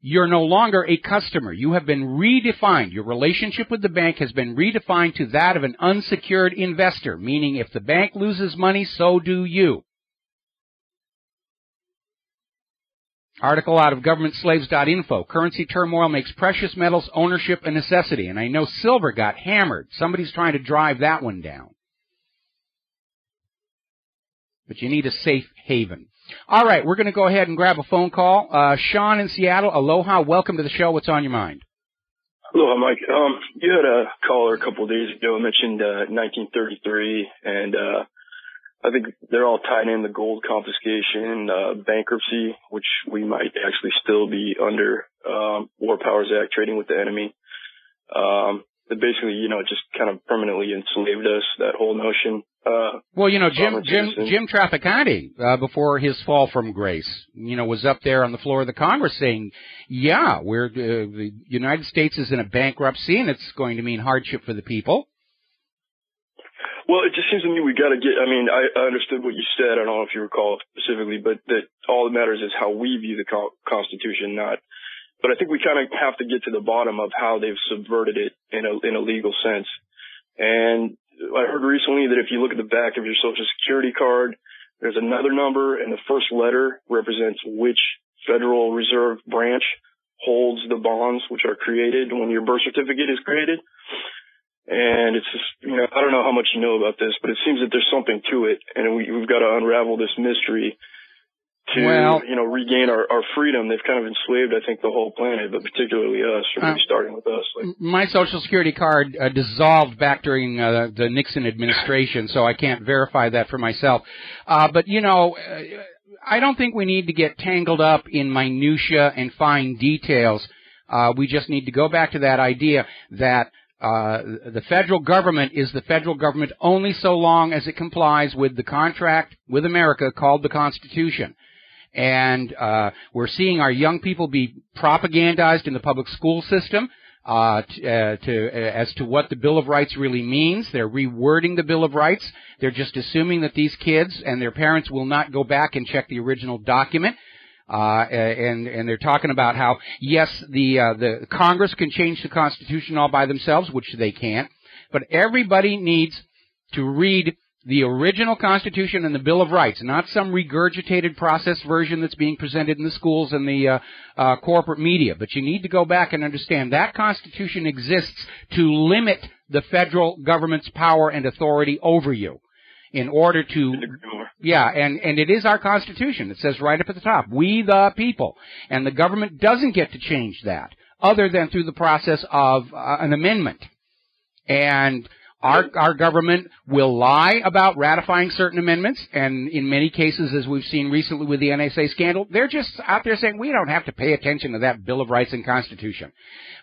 you're no longer a customer. You have been redefined. Your relationship with the bank has been redefined to that of an unsecured investor, meaning if the bank loses money, so do you. Article out of governmentslaves.info. Currency turmoil makes precious metals ownership a necessity. And I know silver got hammered. Somebody's trying to drive that one down. But you need a safe haven. All right, we're going to go ahead and grab a phone call. Sean in Seattle, aloha. Welcome to the show. What's on your mind? Aloha, Mike. You had a caller a couple of days ago mentioned 1933, and I think they're all tied in the gold confiscation, bankruptcy, which we might actually still be under War Powers Act, trading with the enemy. That basically, just kind of permanently enslaved us, that whole notion. Well, Jim Traficante, before his fall from grace, was up there on the floor of the Congress saying, yeah, the United States is in a bankruptcy and it's going to mean hardship for the people. Well, it just seems to me we got to get, I understood what you said. I don't know if you recall specifically, but that all that matters is how we view the Constitution, not But I think we kind of have to get to the bottom of how they've subverted it in a legal sense. And I heard recently that if you look at the back of your Social Security card, there's another number, and the first letter represents which Federal Reserve branch holds the bonds which are created when your birth certificate is created. And it's just, I don't know how much you know about this, but it seems that there's something to it, and we've got to unravel this mystery to, regain our freedom. They've kind of enslaved, I think, the whole planet, but particularly us, or maybe starting with us. My Social Security card dissolved back during the Nixon administration, so I can't verify that for myself. But I don't think we need to get tangled up in minutia and fine details. We just need to go back to that idea that the federal government is the federal government only so long as it complies with the contract with America called the Constitution. And we're seeing our young people be propagandized in the public school system as to what the Bill of Rights really means. They're rewording the Bill of Rights. They're just assuming that these kids and their parents will not go back and check the original document. And they're talking about how, yes, the Congress can change the Constitution all by themselves, which they can't, but everybody needs to read the original Constitution and the Bill of Rights, not some regurgitated processed version that's being presented in the schools and the corporate media. But you need to go back and understand that Constitution exists to limit the federal government's power and authority over you. In order to, and it is our Constitution. It says right up at the top, we the people. And the government doesn't get to change that, other than through the process of an amendment. And our government will lie about ratifying certain amendments, and in many cases, as we've seen recently with the NSA scandal, they're just out there saying, we don't have to pay attention to that Bill of Rights and Constitution.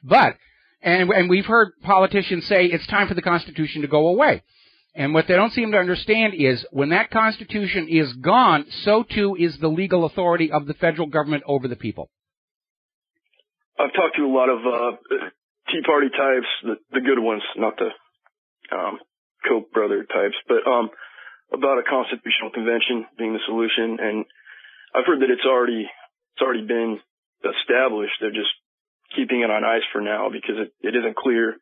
But, and we've heard politicians say it's time for the Constitution to go away. And what they don't seem to understand is when that Constitution is gone, so too is the legal authority of the federal government over the people. I've talked to a lot of Tea Party types, the good ones, not the Koch brother types, but about a constitutional convention being the solution. And I've heard that it's already been established. They're just keeping it on ice for now because it isn't clear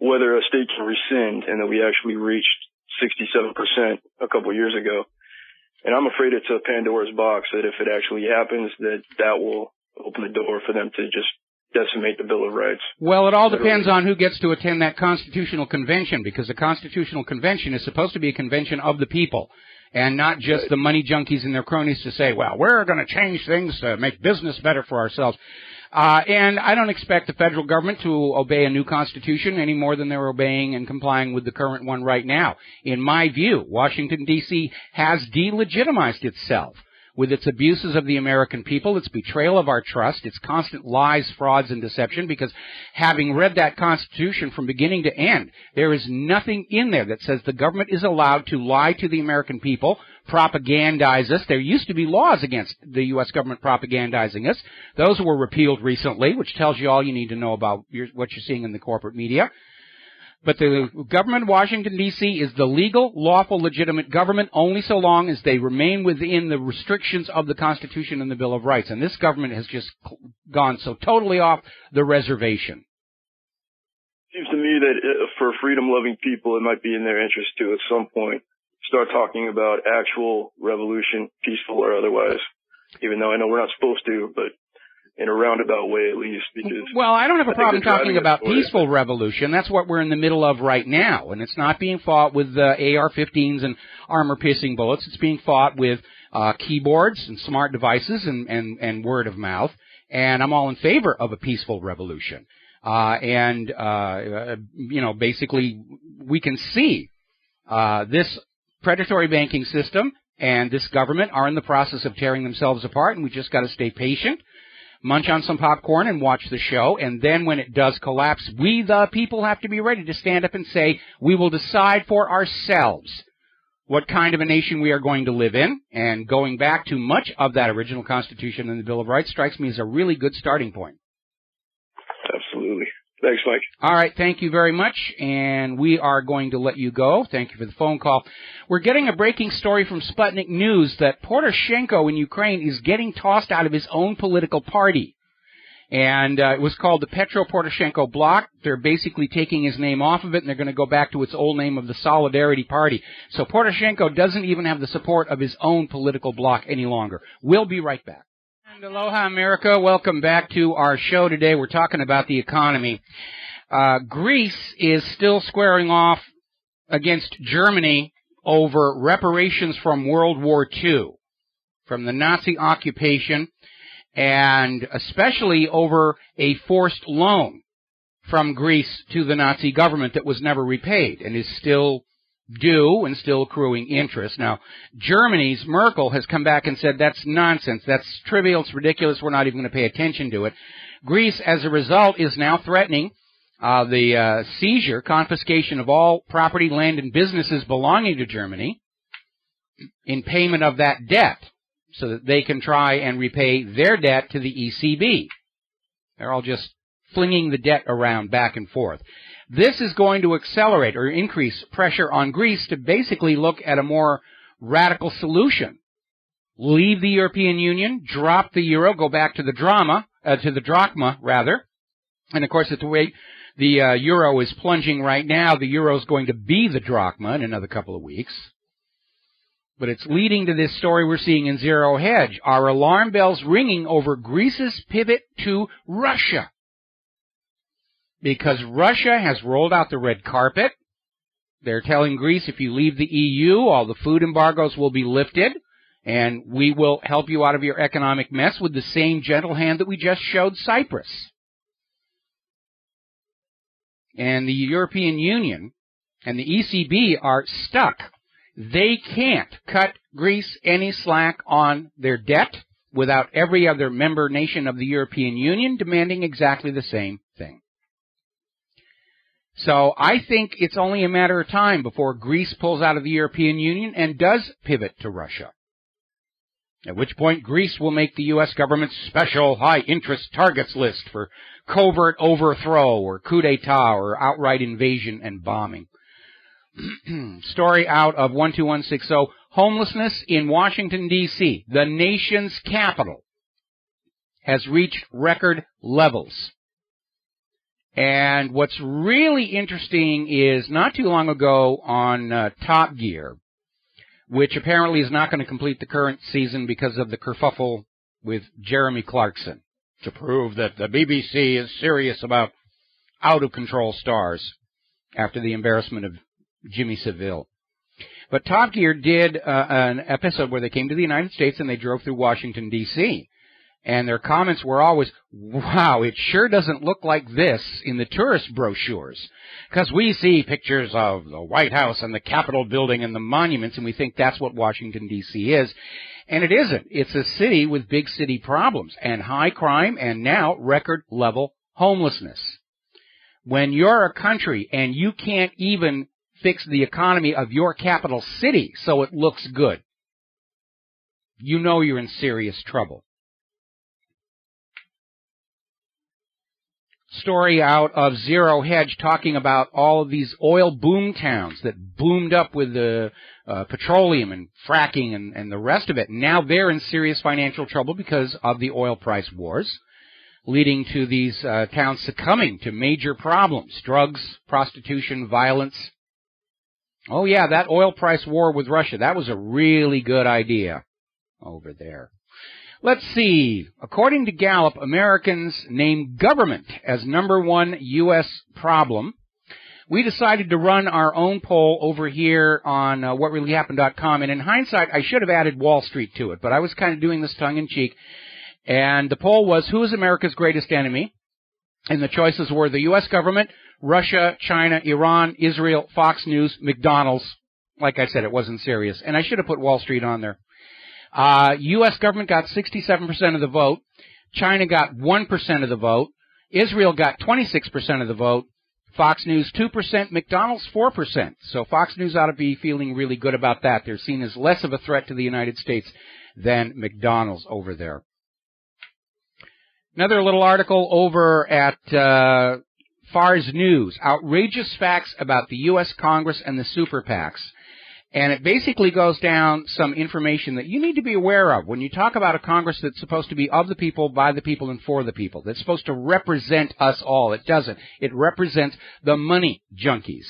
whether a state can rescind, and that we actually reached 67% a couple of years ago. And I'm afraid it's a Pandora's box, that if it actually happens, that will open the door for them to just decimate the Bill of Rights. Well, it all depends on who gets to attend that constitutional convention, because the constitutional convention is supposed to be a convention of the people, and not just the money junkies and their cronies to say, well, we're going to change things to make business better for ourselves. And I don't expect the federal government to obey a new constitution any more than they're obeying and complying with the current one right now. In my view, Washington, D.C. has delegitimized itself with its abuses of the American people, its betrayal of our trust, its constant lies, frauds, and deception, because having read that Constitution from beginning to end, there is nothing in there that says the government is allowed to lie to the American people, propagandize us. There used to be laws against the U.S. government propagandizing us. Those were repealed recently, which tells you all you need to know about what you're seeing in the corporate media. But the government of Washington, D.C. is the legal, lawful, legitimate government only so long as they remain within the restrictions of the Constitution and the Bill of Rights. And this government has just gone so totally off the reservation. It seems to me that for freedom-loving people, it might be in their interest to, at some point, start talking about actual revolution, peaceful or otherwise, even though I know we're not supposed to, but in a roundabout way at least. Because well, I don't have a problem talking about peaceful revolution. That's what we're in the middle of right now, and it's not being fought with AR-15s and armor-piercing bullets. It's being fought with keyboards and smart devices and word of mouth, and I'm all in favor of a peaceful revolution. Basically, we can see this predatory banking system and this government are in the process of tearing themselves apart, and we just got to stay patient, munch on some popcorn and watch the show, and then when it does collapse, we the people have to be ready to stand up and say, we will decide for ourselves what kind of a nation we are going to live in, and going back to much of that original Constitution and the Bill of Rights strikes me as a really good starting point. Absolutely. Thanks, Mike. All right, thank you very much, and we are going to let you go. Thank you for the phone call. We're getting a breaking story from Sputnik News that Poroshenko in Ukraine is getting tossed out of his own political party. And it was called the Petro-Poroshenko Bloc. They're basically taking his name off of it, and they're going to go back to its old name of the Solidarity Party. So Poroshenko doesn't even have the support of his own political bloc any longer. We'll be right back. And aloha, America. Welcome back to our show today. We're talking about the economy. Greece is still squaring off against Germany over reparations from World War II, from the Nazi occupation, and especially over a forced loan from Greece to the Nazi government that was never repaid and is still due and still accruing interest. Now, Germany's Merkel has come back and said that's nonsense, that's trivial, it's ridiculous, we're not even going to pay attention to it. Greece, as a result, is now threatening the seizure, confiscation of all property, land, and businesses belonging to Germany in payment of that debt so that they can try and repay their debt to the ECB. They're all just flinging the debt around back and forth. This is going to accelerate or increase pressure on Greece to basically look at a more radical solution. Leave the European Union, drop the euro, go back to the drachma, and of course, it's the way the euro is plunging right now. The euro is going to be the drachma in another couple of weeks. But it's leading to this story we're seeing in Zero Hedge. Are alarm bells ringing over Greece's pivot to Russia? Because Russia has rolled out the red carpet. They're telling Greece, if you leave the EU, all the food embargoes will be lifted, and we will help you out of your economic mess with the same gentle hand that we just showed Cyprus. And the European Union and the ECB are stuck. They can't cut Greece any slack on their debt without every other member nation of the European Union demanding exactly the same thing. So I think it's only a matter of time before Greece pulls out of the European Union and does pivot to Russia. At which point Greece will make the U.S. government's special high-interest targets list for covert overthrow or coup d'etat or outright invasion and bombing. Story out of 12160. Homelessness in Washington, D.C., the nation's capital, has reached record levels. And what's really interesting is not too long ago on Top Gear, which apparently is not going to complete the current season because of the kerfuffle with Jeremy Clarkson, to prove that the BBC is serious about out-of-control stars after the embarrassment of Jimmy Savile. But Top Gear did an episode where they came to the United States and they drove through Washington, D.C., and their comments were always, wow, it sure doesn't look like this in the tourist brochures, because we see pictures of the White House and the Capitol building and the monuments, and we think that's what Washington, D.C. is. And it isn't. It's a city with big city problems and high crime and now record-level homelessness. When you're a country and you can't even fix the economy of your capital city so it looks good, you know you're in serious trouble. Story out of Zero Hedge talking about all of these oil boom towns that boomed up with the petroleum and fracking and the rest of it. Now they're in serious financial trouble because of the oil price wars, leading to these towns succumbing to major problems: drugs, prostitution, violence. Oh yeah, that oil price war with Russia, that was a really good idea over there. Let's see. According to Gallup, Americans name government as #1 U.S. problem. We decided to run our own poll over here on whatreallyhappened.com, and in hindsight, I should have added Wall Street to it, but I was kind of doing this tongue-in-cheek. And the poll was, who is America's greatest enemy? And the choices were the U.S. government, Russia, China, Iran, Israel, Fox News, McDonald's. Like I said, it wasn't serious. And I should have put Wall Street on there. U.S. government got 67% of the vote. China got 1% of the vote. Israel got 26% of the vote. Fox News 2%. McDonald's 4%. So Fox News ought to be feeling really good about that. They're seen as less of a threat to the United States than McDonald's over there. Another little article over at FARS News. Outrageous facts about the U.S. Congress and the super PACs. And it basically goes down some information that you need to be aware of when you talk about a Congress that's supposed to be of the people, by the people, and for the people. That's supposed to represent us all. It doesn't. It represents the money junkies.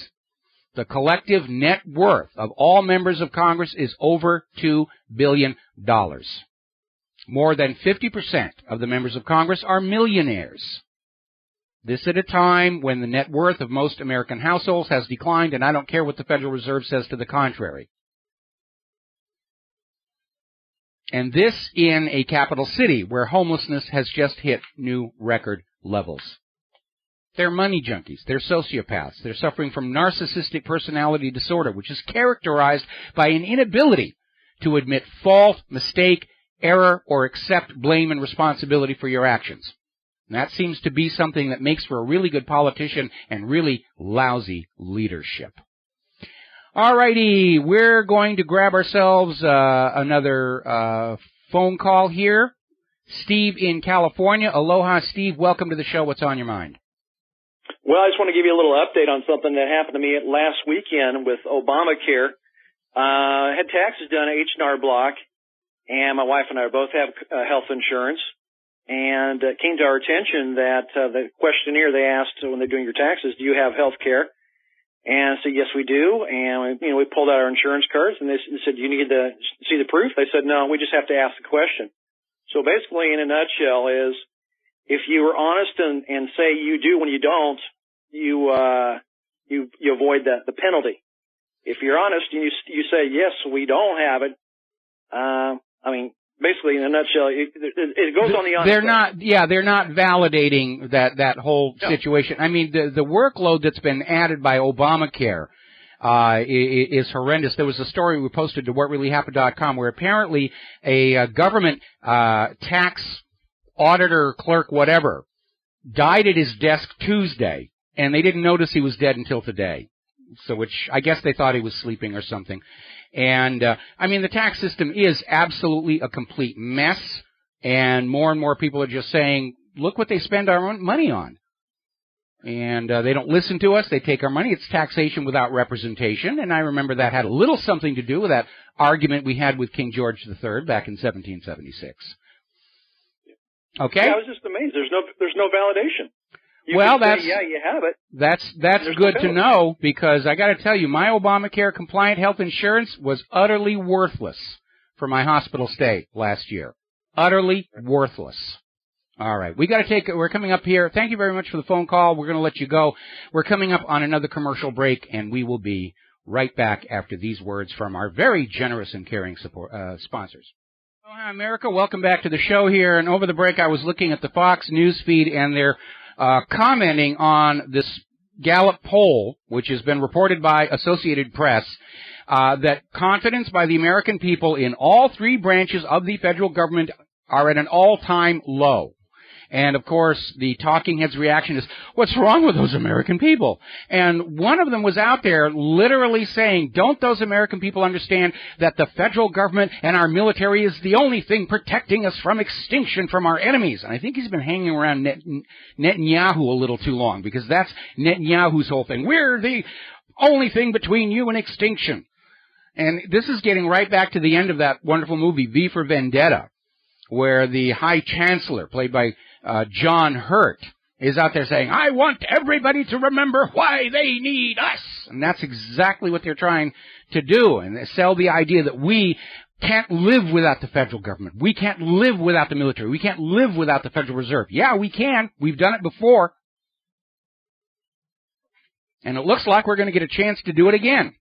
The collective net worth of all members of Congress is over $2 billion. More than 50% of the members of Congress are millionaires. This at a time when the net worth of most American households has declined, and I don't care what the Federal Reserve says to the contrary. And this in a capital city where homelessness has just hit new record levels. They're money junkies. They're sociopaths. They're suffering from narcissistic personality disorder, which is characterized by an inability to admit fault, mistake, error, or accept blame and responsibility for your actions. And that seems to be something that makes for a really good politician and really lousy leadership. All righty, we're going to grab ourselves another phone call here. Steve in California. Aloha, Steve. Welcome to the show. What's on your mind? Well, I just want to give you a little update on something that happened to me last weekend with Obamacare. I had taxes done at H&R Block, and my wife and I both have health insurance. And it came to our attention that the questionnaire they asked when they're doing your taxes, do you have health care? And I said, yes, we do. And, we pulled out our insurance cards, and they said, do you need to see the proof? They said, no, we just have to ask the question. So basically, in a nutshell, is if you are honest and say you do when you don't, you avoid the penalty. If you're honest and you say, yes, we don't have it, basically, in a nutshell, it goes on the honest. They're not validating that whole situation. I mean, the workload that's been added by Obamacare is horrendous. There was a story we posted to whatreallyhappened.com where apparently a government tax auditor, clerk, whatever, died at his desk Tuesday, and they didn't notice he was dead until today. So, which I guess they thought he was sleeping or something. And, the tax system is absolutely a complete mess, and more people are just saying, look what they spend our money on. And they don't listen to us. They take our money. It's taxation without representation, and I remember that had a little something to do with that argument we had with King George III back in 1776. Okay? Yeah, I was just amazed. There's no validation. You you have it. That's good to know, because I got to tell you, my Obamacare compliant health insurance was utterly worthless for my hospital stay last year. Utterly worthless. All right, we're coming up here. Thank you very much for the phone call. We're going to let you go. We're coming up on another commercial break, and we will be right back after these words from our very generous and caring sponsors. Hi, America. Welcome back to the show here. And over the break, I was looking at the Fox News feed, and they're commenting on this Gallup poll, which has been reported by Associated Press, that confidence by the American people in all three branches of the federal government are at an all-time low. And, of course, the talking heads reaction is, what's wrong with those American people? And one of them was out there literally saying, don't those American people understand that the federal government and our military is the only thing protecting us from extinction from our enemies? And I think he's been hanging around Netanyahu a little too long, because that's Netanyahu's whole thing. We're the only thing between you and extinction. And this is getting right back to the end of that wonderful movie, V for Vendetta, where the High Chancellor, played by John Hurt, is out there saying, I want everybody to remember why they need us. And that's exactly what they're trying to do, and they sell the idea that we can't live without the federal government. We can't live without the military. We can't live without the Federal Reserve. Yeah, we can. We've done it before. And it looks like we're going to get a chance to do it again.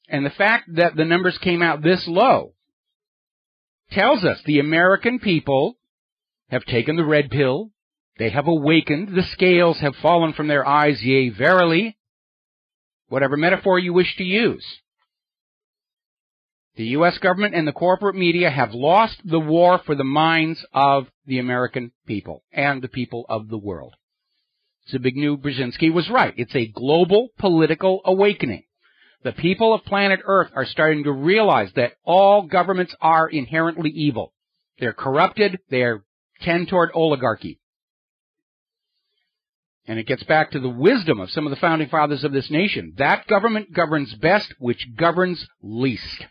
And the fact that the numbers came out this low tells us the American people have taken the red pill. They have awakened. The scales have fallen from their eyes, yea, verily. Whatever metaphor you wish to use. The U.S. government and the corporate media have lost the war for the minds of the American people and the people of the world. Zbigniew Brzezinski was right. It's a global political awakening. The people of planet Earth are starting to realize that all governments are inherently evil. They're corrupted. They tend toward oligarchy. And it gets back to the wisdom of some of the founding fathers of this nation. That government governs best which governs least.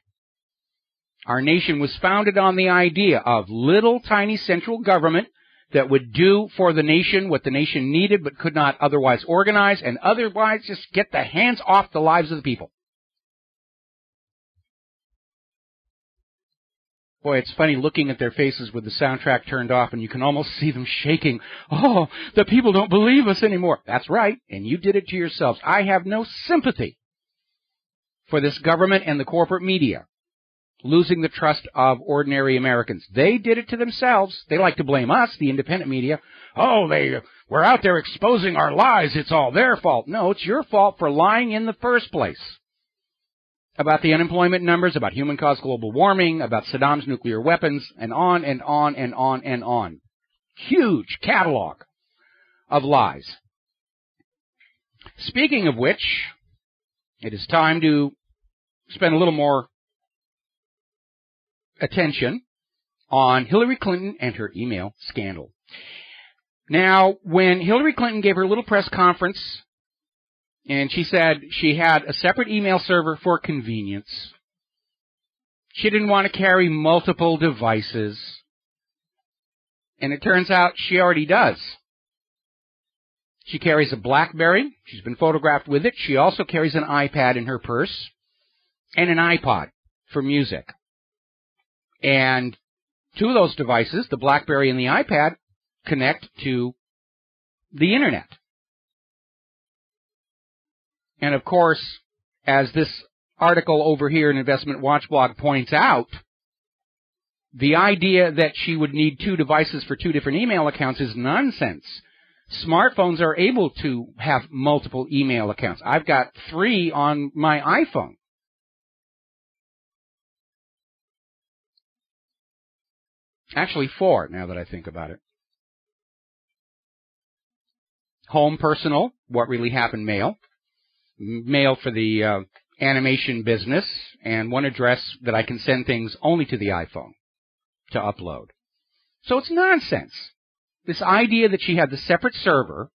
Our nation was founded on the idea of little tiny central government that would do for the nation what the nation needed but could not otherwise organize, and otherwise just get the hands off the lives of the people. Boy, it's funny looking at their faces with the soundtrack turned off, and you can almost see them shaking. Oh, the people don't believe us anymore. That's right, and you did it to yourselves. I have no sympathy for this government and the corporate media losing the trust of ordinary Americans. They did it to themselves. They like to blame us, the independent media. Oh, we're out there exposing our lies. It's all their fault. No, it's your fault for lying in the first place. About the unemployment numbers, about human-caused global warming, about Saddam's nuclear weapons, and on and on and on and on. Huge catalog of lies. Speaking of which, it is time to spend a little more attention on Hillary Clinton and her email scandal. Now, when Hillary Clinton gave her little press conference, and she said she had a separate email server for convenience. She didn't want to carry multiple devices. And it turns out she already does. She carries a BlackBerry. She's been photographed with it. She also carries an iPad in her purse and an iPod for music. And two of those devices, the BlackBerry and the iPad, connect to the Internet. And, of course, as this article over here in Investment Watch Blog points out, the idea that she would need two devices for two different email accounts is nonsense. Smartphones are able to have multiple email accounts. I've got 3 on my iPhone. Actually 4, now that I think about it. Home personal, what really happened mail. Mail for the animation business, and one address that I can send things only to the iPhone to upload. So it's nonsense. This idea that she had the separate server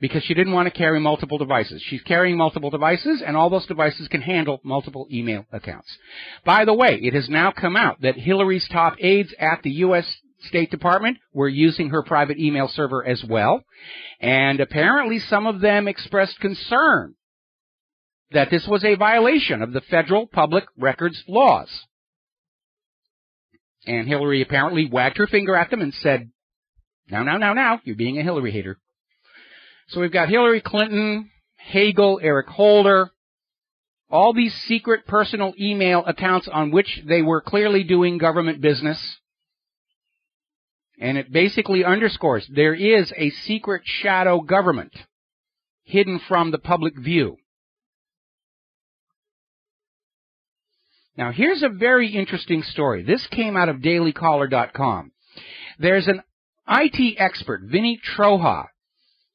because she didn't want to carry multiple devices. She's carrying multiple devices, and all those devices can handle multiple email accounts. By the way, it has now come out that Hillary's top aides at the U.S. State Department were using her private email server as well. And apparently some of them expressed concern that this was a violation of the federal public records laws. And Hillary apparently wagged her finger at them and said, now, you're being a Hillary hater. So we've got Hillary Clinton, Hagel, Eric Holder, all these secret personal email accounts on which they were clearly doing government business. And it basically underscores there is a secret shadow government hidden from the public view. Now, here's a very interesting story. This came out of dailycaller.com. There's an IT expert, Vinny Troja,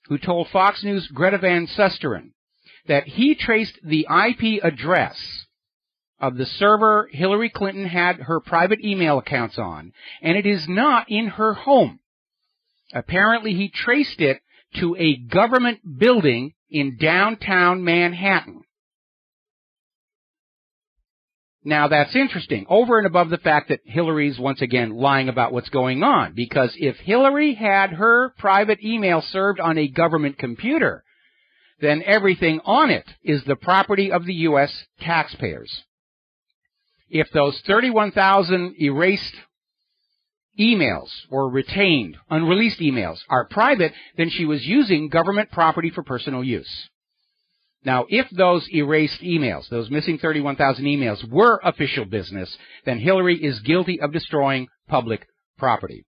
who told Fox News' Greta Van Susteren that he traced the IP address of the server Hillary Clinton had her private email accounts on, and it is not in her home. Apparently, he traced it to a government building in downtown Manhattan. Now, that's interesting, over and above the fact that Hillary's, once again, lying about what's going on, because if Hillary had her private email served on a government computer, then everything on it is the property of the U.S. taxpayers. If those 31,000 erased emails or retained, unreleased emails are private, then she was using government property for personal use. Now, if those erased emails, those missing 31,000 emails, were official business, then Hillary is guilty of destroying public property.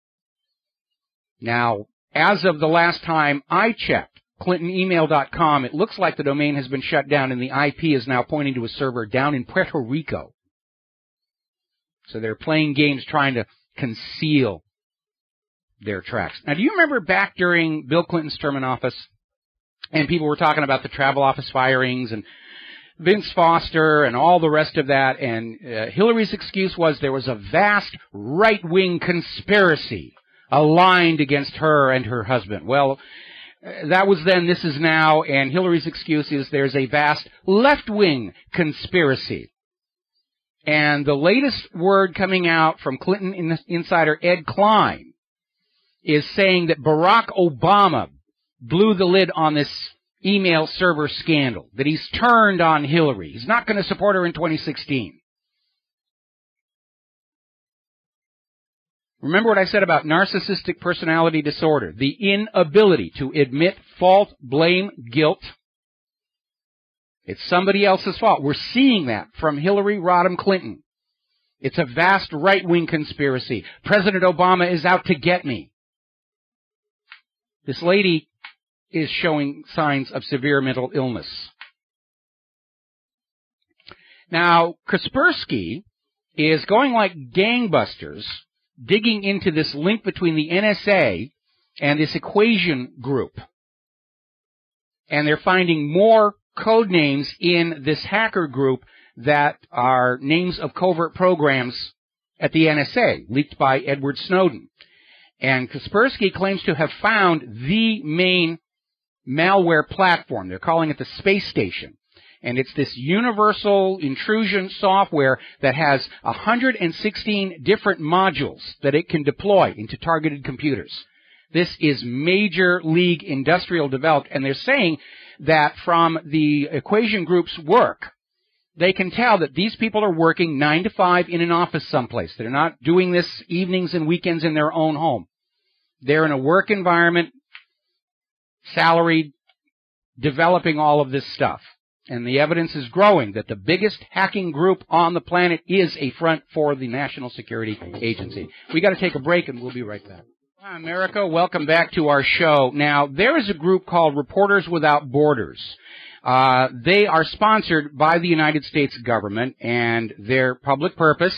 Now, as of the last time I checked, ClintonEmail.com, it looks like the domain has been shut down and the IP is now pointing to a server down in Puerto Rico. So they're playing games trying to conceal their tracks. Now, do you remember back during Bill Clinton's term in office, and people were talking about the travel office firings and Vince Foster and all the rest of that, and Hillary's excuse was there was a vast right-wing conspiracy aligned against her and her husband. Well, That was then, this is now, and Hillary's excuse is there's a vast left-wing conspiracy. And the latest word coming out from Clinton insider Ed Klein is saying that Barack Obama blew the lid on this email server scandal, that he's turned on Hillary. He's not going to support her in 2016. Remember what I said about narcissistic personality disorder, the inability to admit fault, blame, guilt. It's somebody else's fault. We're seeing that from Hillary Rodham Clinton. It's a vast right-wing conspiracy. President Obama is out to get me. This lady is showing signs of severe mental illness. Now, Kaspersky is going like gangbusters, digging into this link between the NSA and this equation group. And they're finding more code names in this hacker group that are names of covert programs at the NSA, leaked by Edward Snowden. And Kaspersky claims to have found the main malware platform. They're calling it the Space Station. And it's this universal intrusion software that has 116 different modules that it can deploy into targeted computers. This is major league industrial developed, and they're saying that from the equation group's work, they can tell that these people are working 9 to 5 in an office someplace. They're not doing this evenings and weekends in their own home. They're in a work environment, salaried, developing all of this stuff. And the evidence is growing that the biggest hacking group on the planet is a front for the National Security Agency. We got to take a break, and we'll be right back. Hi, America. Welcome back to our show. Now, there is a group called Reporters Without Borders. They are sponsored by the United States government, and their public purpose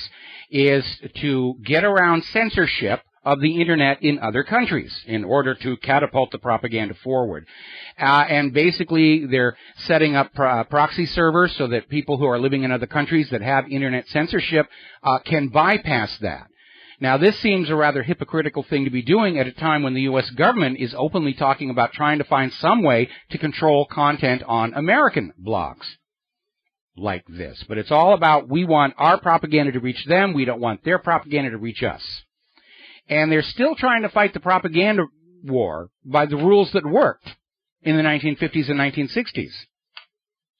is to get around censorship of the Internet in other countries in order to catapult the propaganda forward. And basically, they're setting up proxy servers so that people who are living in other countries that have Internet censorship can bypass that. Now, this seems a rather hypocritical thing to be doing at a time when the U.S. government is openly talking about trying to find some way to control content on American blogs like this. But it's all about we want our propaganda to reach them. We don't want their propaganda to reach us. And they're still trying to fight the propaganda war by the rules that worked in the 1950s and 1960s.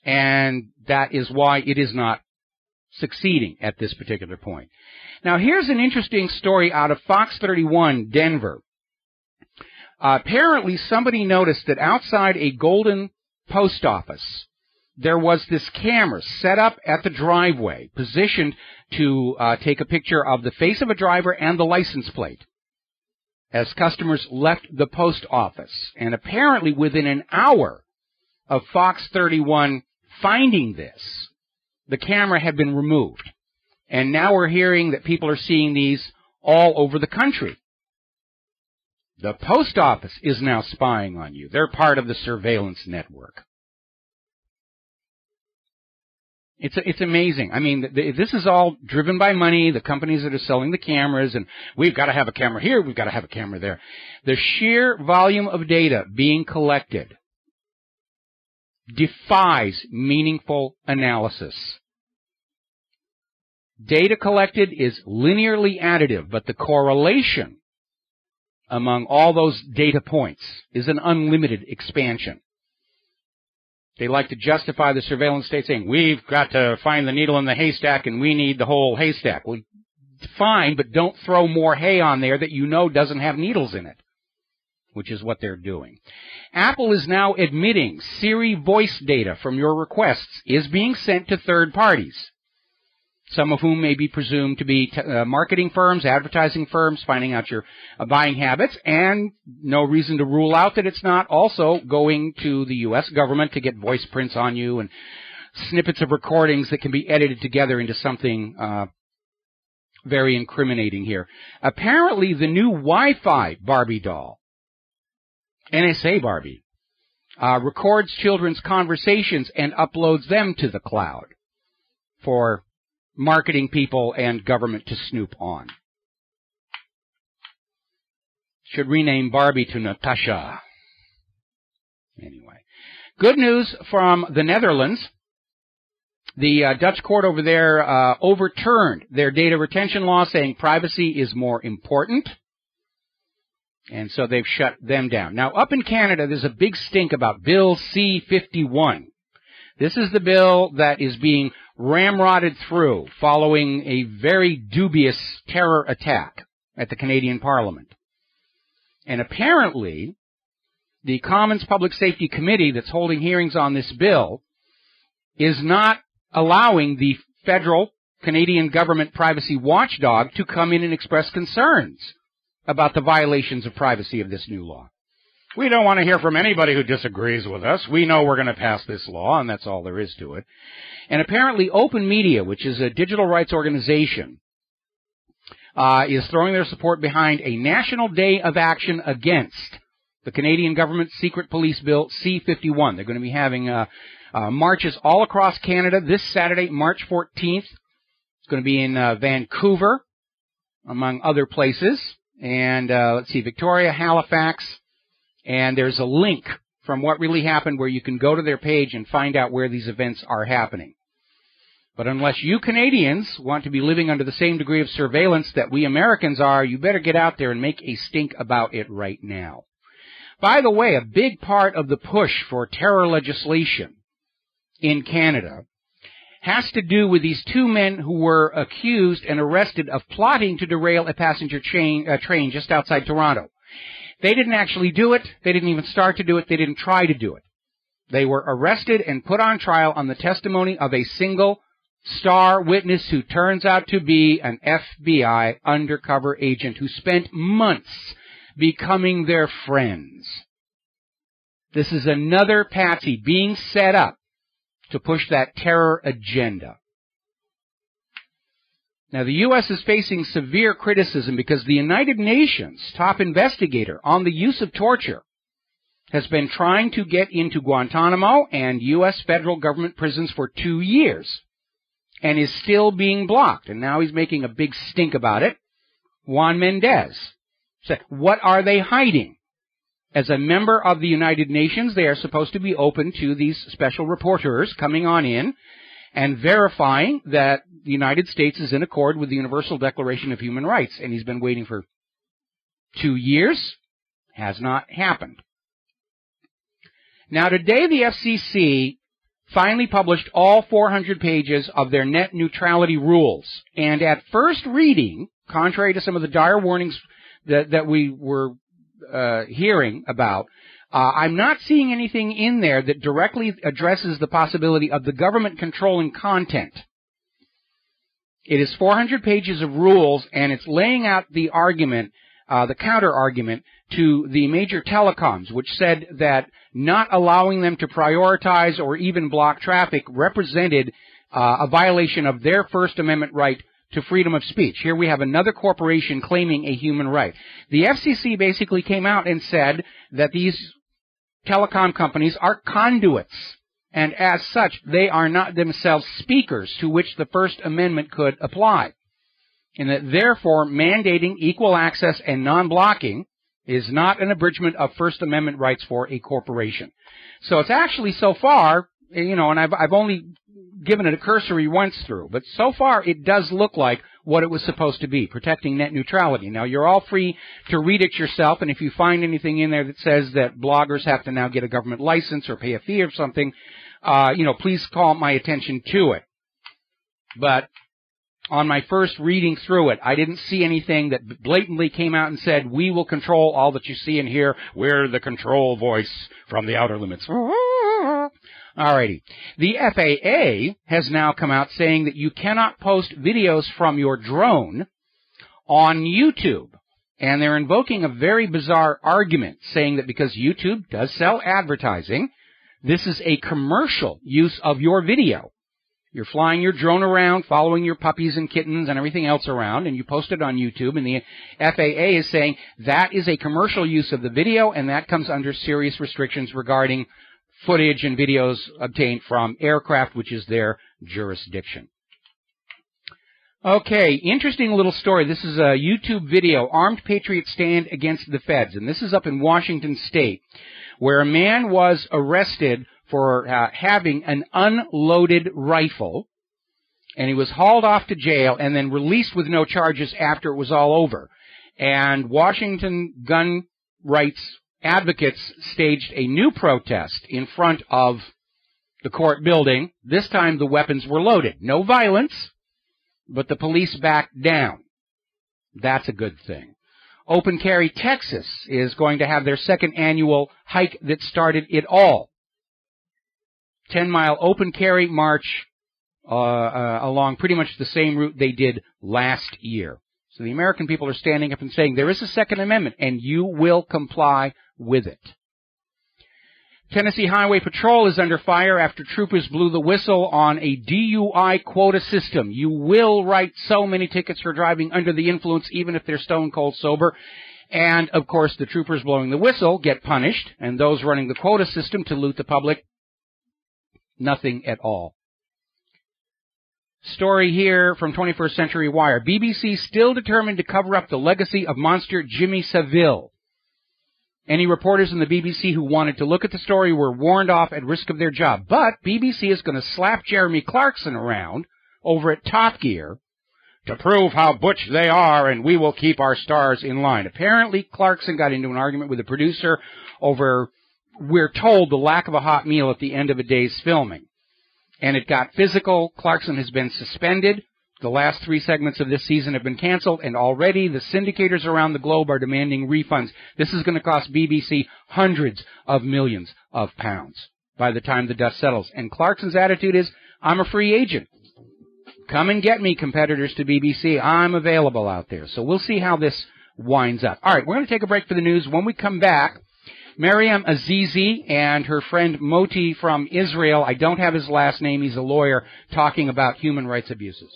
And that is why it is not succeeding at this particular point. Now, here's an interesting story out of Fox 31, Denver. Apparently, somebody noticed that outside a Golden post office, there was this camera set up at the driveway, positioned to take a picture of the face of a driver and the license plate as customers left the post office. And apparently, within an hour of Fox 31 finding this, the camera had been removed. And now we're hearing that people are seeing these all over the country. The post office is now spying on you. They're part of the surveillance network. It's amazing. I mean, this is all driven by money, the companies that are selling the cameras, and we've got to have a camera here, we've got to have a camera there. The sheer volume of data being collected defies meaningful analysis. Data collected is linearly additive, but the correlation among all those data points is an unlimited expansion. They like to justify the surveillance state saying, we've got to find the needle in the haystack and we need the whole haystack. Well, fine, but don't throw more hay on there that you know doesn't have needles in it, which is what they're doing. Apple is now admitting Siri voice data from your requests is being sent to third parties, some of whom may be presumed to be marketing firms, advertising firms, finding out your buying habits, and no reason to rule out that it's not also going to the U.S. government to get voice prints on you and snippets of recordings that can be edited together into something very incriminating here. Apparently, the new Wi-Fi Barbie doll, NSA Barbie, records children's conversations and uploads them to the cloud for marketing people and government to snoop on. Should rename Barbie to Natasha. Anyway, good news from the Netherlands. The Dutch court over there overturned their data retention law, saying privacy is more important. And so they've shut them down. Now, up in Canada, there's a big stink about Bill C-51. This is the bill that is being ramrodded through following a very dubious terror attack at the Canadian Parliament. And apparently, the Commons Public Safety Committee that's holding hearings on this bill is not allowing the federal Canadian government privacy watchdog to come in and express concerns about the violations of privacy of this new law. We don't want to hear from anybody who disagrees with us. We know we're going to pass this law, and that's all there is to it. And apparently Open Media, which is a digital rights organization, is throwing their support behind a national day of action against the Canadian government's secret police bill C-51. They're going to be having marches all across Canada this Saturday, March 14th. It's going to be in Vancouver, among other places. And let's see, Victoria, Halifax. And there's a link from What Really Happened where you can go to their page and find out where these events are happening. But unless you Canadians want to be living under the same degree of surveillance that we Americans are, you better get out there and make a stink about it right now. By the way, a big part of the push for terror legislation in Canada has to do with these two men who were accused and arrested of plotting to derail a passenger train just outside Toronto. They didn't actually do it. They didn't even start to do it. They didn't try to do it. They were arrested and put on trial on the testimony of a single star witness who turns out to be an FBI undercover agent who spent months becoming their friends. This is another patsy being set up to push that terror agenda. Now, the U.S. is facing severe criticism because the United Nations top investigator on the use of torture has been trying to get into Guantanamo and U.S. federal government prisons for 2 years and is still being blocked. And now he's making a big stink about it. Juan Mendez said, what are they hiding? As a member of the United Nations, they are supposed to be open to these special reporters coming on in and verifying that the United States is in accord with the Universal Declaration of Human Rights. And he's been waiting for 2 years. Has not happened. Now, today the FCC finally published all 400 pages of their net neutrality rules. And at first reading, contrary to some of the dire warnings that we were hearing about, I'm not seeing anything in there that directly addresses the possibility of the government controlling content. It is 400 pages of rules, and it's laying out the argument, the counter-argument to the major telecoms, which said that not allowing them to prioritize or even block traffic represented a violation of their First Amendment right to freedom of speech. Here we have another corporation claiming a human right. The FCC basically came out and said that these telecom companies are conduits, and as such, they are not themselves speakers to which the First Amendment could apply, and that therefore mandating equal access and non-blocking is not an abridgment of First Amendment rights for a corporation. So it's actually so far, and I've only given it a cursory once through, but so far it does look like what it was supposed to be, protecting net neutrality. Now, you're all free to read it yourself, and if you find anything in there that says that bloggers have to now get a government license or pay a fee or something, please call my attention to it. But on my first reading through it, I didn't see anything that blatantly came out and said, we will control all that you see and hear. We're the control voice from the outer limits. Alrighty. The FAA has now come out saying that you cannot post videos from your drone on YouTube. And they're invoking a very bizarre argument, saying that because YouTube does sell advertising, this is a commercial use of your video. You're flying your drone around, following your puppies and kittens and everything else around, and you post it on YouTube, and the FAA is saying that is a commercial use of the video, and that comes under serious restrictions regarding footage and videos obtained from aircraft, which is their jurisdiction. Okay, interesting little story. This is a YouTube video, Armed Patriots Stand Against the Feds, and this is up in Washington State, where a man was arrested for having an unloaded rifle, and he was hauled off to jail and then released with no charges after it was all over. And Washington gun rights advocates staged a new protest in front of the court building. This time the weapons were loaded. No violence, but the police backed down. That's a good thing. Open Carry, Texas is going to have their second annual hike that started it all. 10-mile open carry march along pretty much the same route they did last year. So the American people are standing up and saying there is a Second Amendment, and you will comply with it. Tennessee Highway Patrol is under fire after troopers blew the whistle on a DUI quota system. You will write so many tickets for driving under the influence, even if they're stone cold sober. And, of course, the troopers blowing the whistle get punished, and those running the quota system to loot the public, nothing at all. Story here from 21st Century Wire. BBC still determined to cover up the legacy of monster Jimmy Savile. Any reporters in the BBC who wanted to look at the story were warned off at risk of their job. But BBC is going to slap Jeremy Clarkson around over at Top Gear to prove how butch they are, and we will keep our stars in line. Apparently, Clarkson got into an argument with the producer over, we're told, the lack of a hot meal at the end of a day's filming. And it got physical. Clarkson has been suspended. The last 3 segments of this season have been canceled, and already the syndicators around the globe are demanding refunds. This is going to cost BBC hundreds of millions of pounds by the time the dust settles. And Clarkson's attitude is, I'm a free agent. Come and get me, competitors to BBC. I'm available out there. So we'll see how this winds up. All right, we're going to take a break for the news. When we come back, Mariam Azizi and her friend Moti from Israel, I don't have his last name, he's a lawyer, talking about human rights abuses.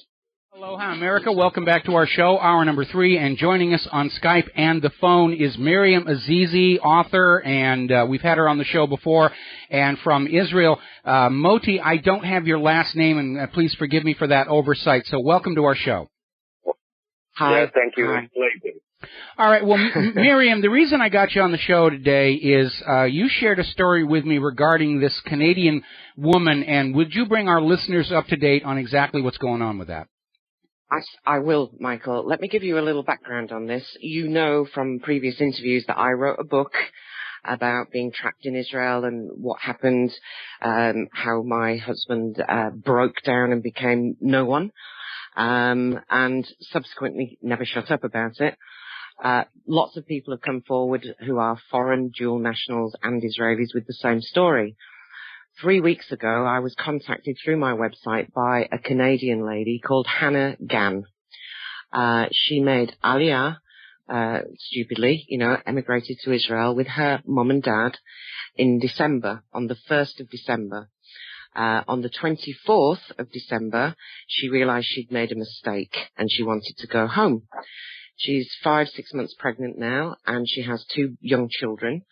Aloha, America. Welcome back to our show, hour number 3, and joining us on Skype and the phone is Mariam Azizi, author, and we've had her on the show before, and from Israel. Moti, I don't have your last name, and please forgive me for that oversight, so welcome to our show. Hi. Yeah, thank you. Hi. All right, well, Miriam, the reason I got you on the show today is you shared a story with me regarding this Canadian woman, and would you bring our listeners up to date on exactly what's going on with that? I will, Michael. Let me give you a little background on this. You know from previous interviews that I wrote a book about being trapped in Israel and what happened, how my husband broke down and became no one, and subsequently never shut up about it. Lots of people have come forward who are foreign dual nationals and Israelis with the same story. 3 weeks ago, I was contacted through my website by a Canadian lady called Hannah Gann. She made Aliyah, stupidly, emigrated to Israel with her mum and dad in December, on the 1st of December. On the 24th of December, she realized she'd made a mistake and she wanted to go home. She's 5-6 months pregnant now, and she has 2 young children.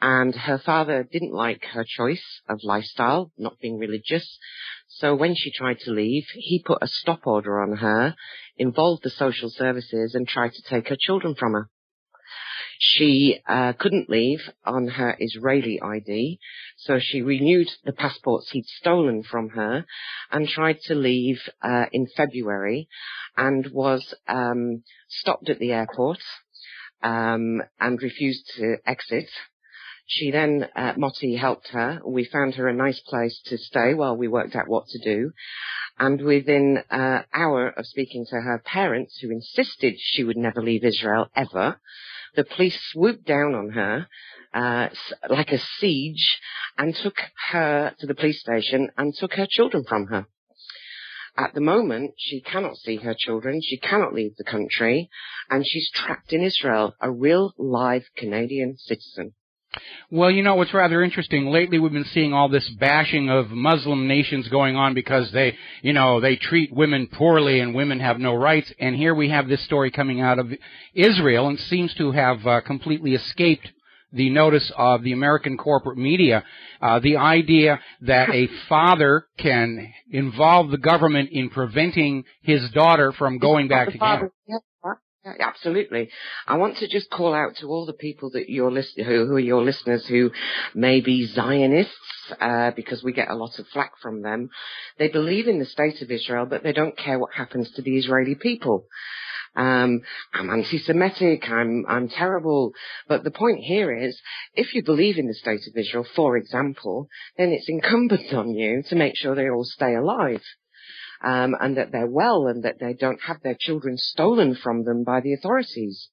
And her father didn't like her choice of lifestyle, not being religious. So when she tried to leave, he put a stop order on her, involved the social services, and tried to take her children from her. She couldn't leave on her Israeli ID, so she renewed the passports he'd stolen from her and tried to leave in February, and was stopped at the airport and refused to exit. She then, Moti helped her. We found her a nice place to stay while we worked out what to do. And within an hour of speaking to her parents, who insisted she would never leave Israel ever, the police swooped down on her like a siege and took her to the police station and took her children from her. At the moment, she cannot see her children, she cannot leave the country, and she's trapped in Israel, a real live Canadian citizen. Well, what's rather interesting, lately we've been seeing all this bashing of Muslim nations going on because they treat women poorly and women have no rights. And here we have this story coming out of Israel and seems to have completely escaped the notice of the American corporate media, the idea that a father can involve the government in preventing his daughter from going back to Canada. Yeah, absolutely. I want to just call out to all the people that who are your listeners who may be Zionists, because we get a lot of flack from them. They believe in the state of Israel, but they don't care what happens to the Israeli people. I'm anti-Semitic, I'm terrible, but the point here is, if you believe in the state of Israel, for example, then it's incumbent on you to make sure they all stay alive. And that they're well, and that they don't have their children stolen from them by the authorities.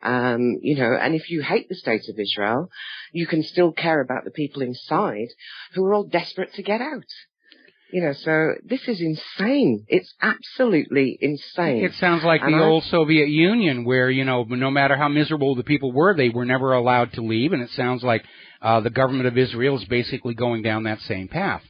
And if you hate the state of Israel, you can still care about the people inside who are all desperate to get out. So this is insane. It's absolutely insane. It sounds like the old Soviet Union where, no matter how miserable the people were, they were never allowed to leave. And it sounds like the government of Israel is basically going down that same path.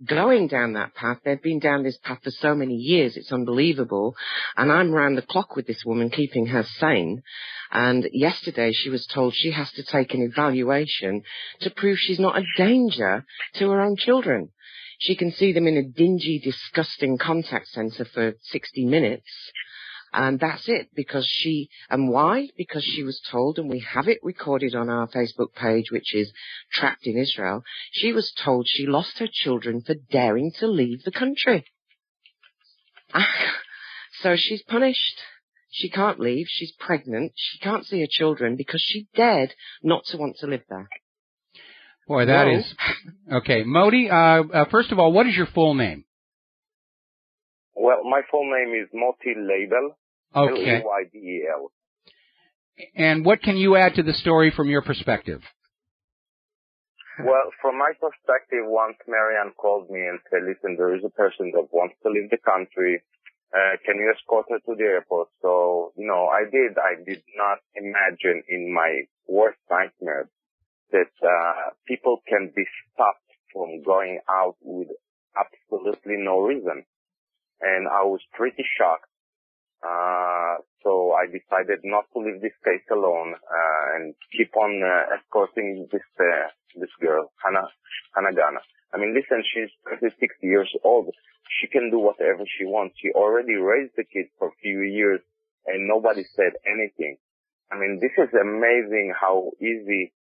Going down that path. They've been down this path for so many years. It's unbelievable. And I'm round the clock with this woman, keeping her sane. And yesterday she was told she has to take an evaluation to prove she's not a danger to her own children. She can see them in a dingy, disgusting contact center for 60 minutes. And that's it, and why? Because she was told, and we have it recorded on our Facebook page, which is Trapped in Israel, she was told she lost her children for daring to leave the country. So she's punished. She can't leave. She's pregnant. She can't see her children because she dared not to want to live there. Boy, that is... Okay, Modi, first of all, what is your full name? Well, my full name is Moti Label. Okay. L-A-Y-D-E-L. And what can you add to the story from your perspective? Well, from my perspective, once Marianne called me and said, listen, there is a person that wants to leave the country. Can you escort her to the airport? So, I did. I did not imagine in my worst nightmare that people can be stopped from going out with absolutely no reason. And I was pretty shocked. So I decided not to leave this case alone, and keep on escorting this girl, Hannah Gana. I mean, listen, she's 36 years old. She can do whatever she wants. She already raised the kids for a few years, and nobody said anything. I mean, this is amazing how easy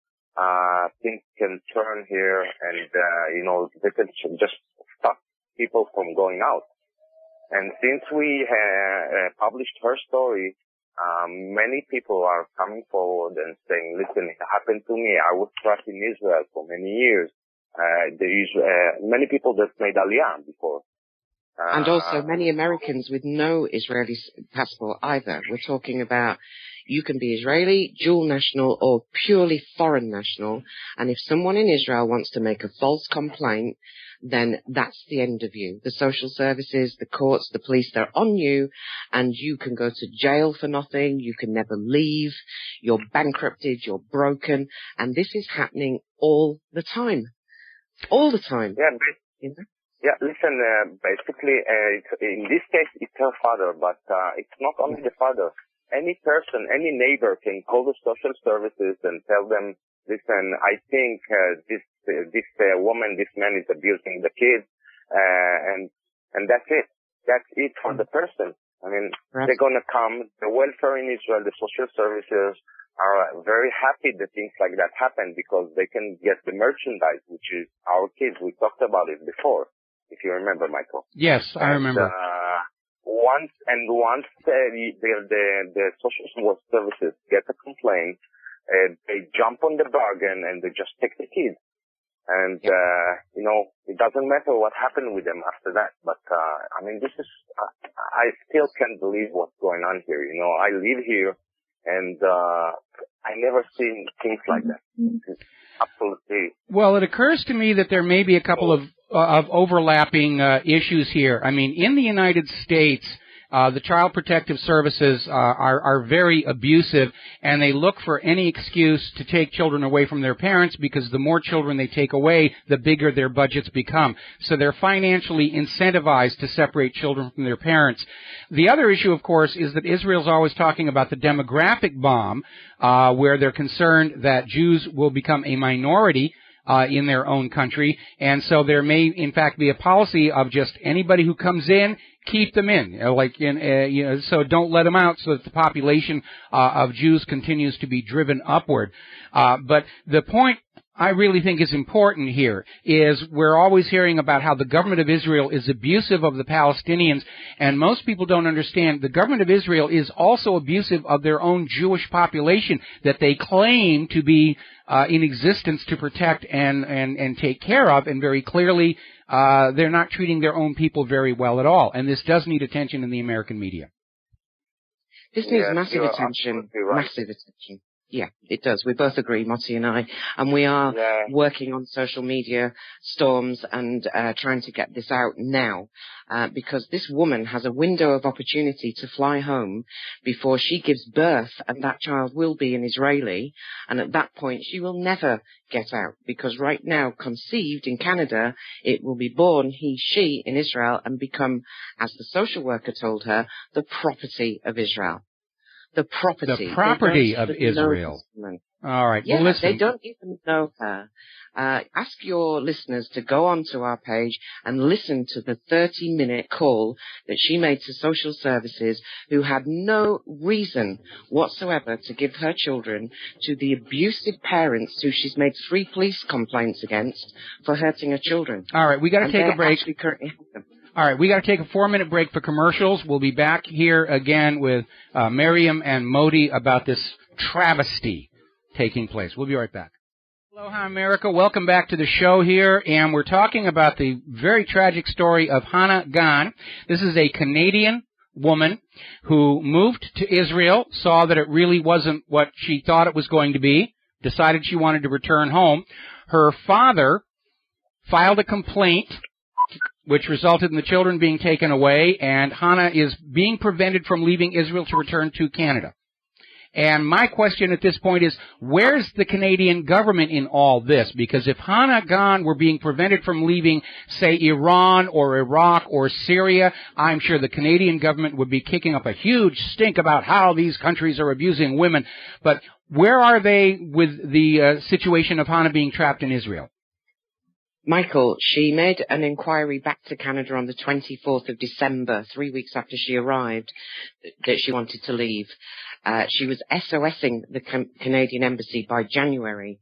things can turn here, and they can just stop people from going out. And since we published her story, many people are coming forward and saying, listen, it happened to me. I was trapped in Israel for many years. There is many people that made Aliyah before. And also many Americans with no Israeli passport either. We're talking about you can be Israeli, dual national, or purely foreign national. And if someone in Israel wants to make a false complaint, then that's the end of you. The social services, the courts, the police, they're on you, and you can go to jail for nothing. You can never leave. You're bankrupted. You're broken. And this is happening all the time. All the time. Yeah, listen, basically, in this case, it's her father, but it's not only the father. Any person, any neighbor can call the social services and tell them, listen, I think this woman, this man is abusing the kids, and that's it. That's it for the person. I mean, they're gonna come. The welfare in Israel, the social services are very happy that things like that happen because they can get the merchandise, which is our kids. We talked about it before, if you remember, Michael. Yes, I remember. Once the social services get a complaint, they jump on the bargain and they just take the kids. And, it doesn't matter what happened with them after that. But, I mean, I still can't believe what's going on here. I live here and, I never seen things like that. It's absolutely. Well, it occurs to me that there may be a couple of overlapping issues here. I mean, in the United States, the Child Protective Services are very abusive, and they look for any excuse to take children away from their parents, because the more children they take away, the bigger their budgets become. So they're financially incentivized to separate children from their parents. The other issue, of course, is that Israel's always talking about the demographic bomb, where they're concerned that Jews will become a minority in their own country, and so there may, in fact, be a policy of just anybody who comes in, keep them in, so don't let them out, so that the population of Jews continues to be driven upward. But the point I really think is important here is we're always hearing about how the government of Israel is abusive of the Palestinians, and most people don't understand the government of Israel is also abusive of their own Jewish population that they claim to be in existence to protect and take care of, and very clearly they're not treating their own people very well at all. And this does need attention in the American media. This needs massive attention, right. massive attention. Yeah, it does. We both agree, Motti and I. And we are working on social media storms and trying to get this out now, because this woman has a window of opportunity to fly home before she gives birth, and that child will be an Israeli. And at that point, she will never get out, because right now, conceived in Canada, it will be born, he, she, in Israel, and become, as the social worker told her, the property of Israel. The property of Israel. All right. Yeah, well, listen. They don't even know her. Ask your listeners to go onto our page and listen to the 30-minute call that she made to social services, who had no reason whatsoever to give her children to the abusive parents who she's made 3 police complaints against for hurting her children. All right, we got to take a break. Currently have them. All right, we got to take a 4-minute break for commercials. We'll be back here again with Miriam and Modi about this travesty taking place. We'll be right back. Aloha, America. Welcome back to the show here, and we're talking about the very tragic story of Hannah Gahn. This is a Canadian woman who moved to Israel, saw that it really wasn't what she thought it was going to be, decided she wanted to return home. Her father filed a complaint, which resulted in the children being taken away, and Hannah is being prevented from leaving Israel to return to Canada. And my question at this point is, where's the Canadian government in all this? Because if Hannah Gahn were being prevented from leaving, say, Iran or Iraq or Syria, I'm sure the Canadian government would be kicking up a huge stink about how these countries are abusing women. But where are they with the situation of Hannah being trapped in Israel? Michael, she made an inquiry back to Canada on the 24th of December, 3 weeks after she arrived, that she wanted to leave. She was SOSing the Canadian embassy by January.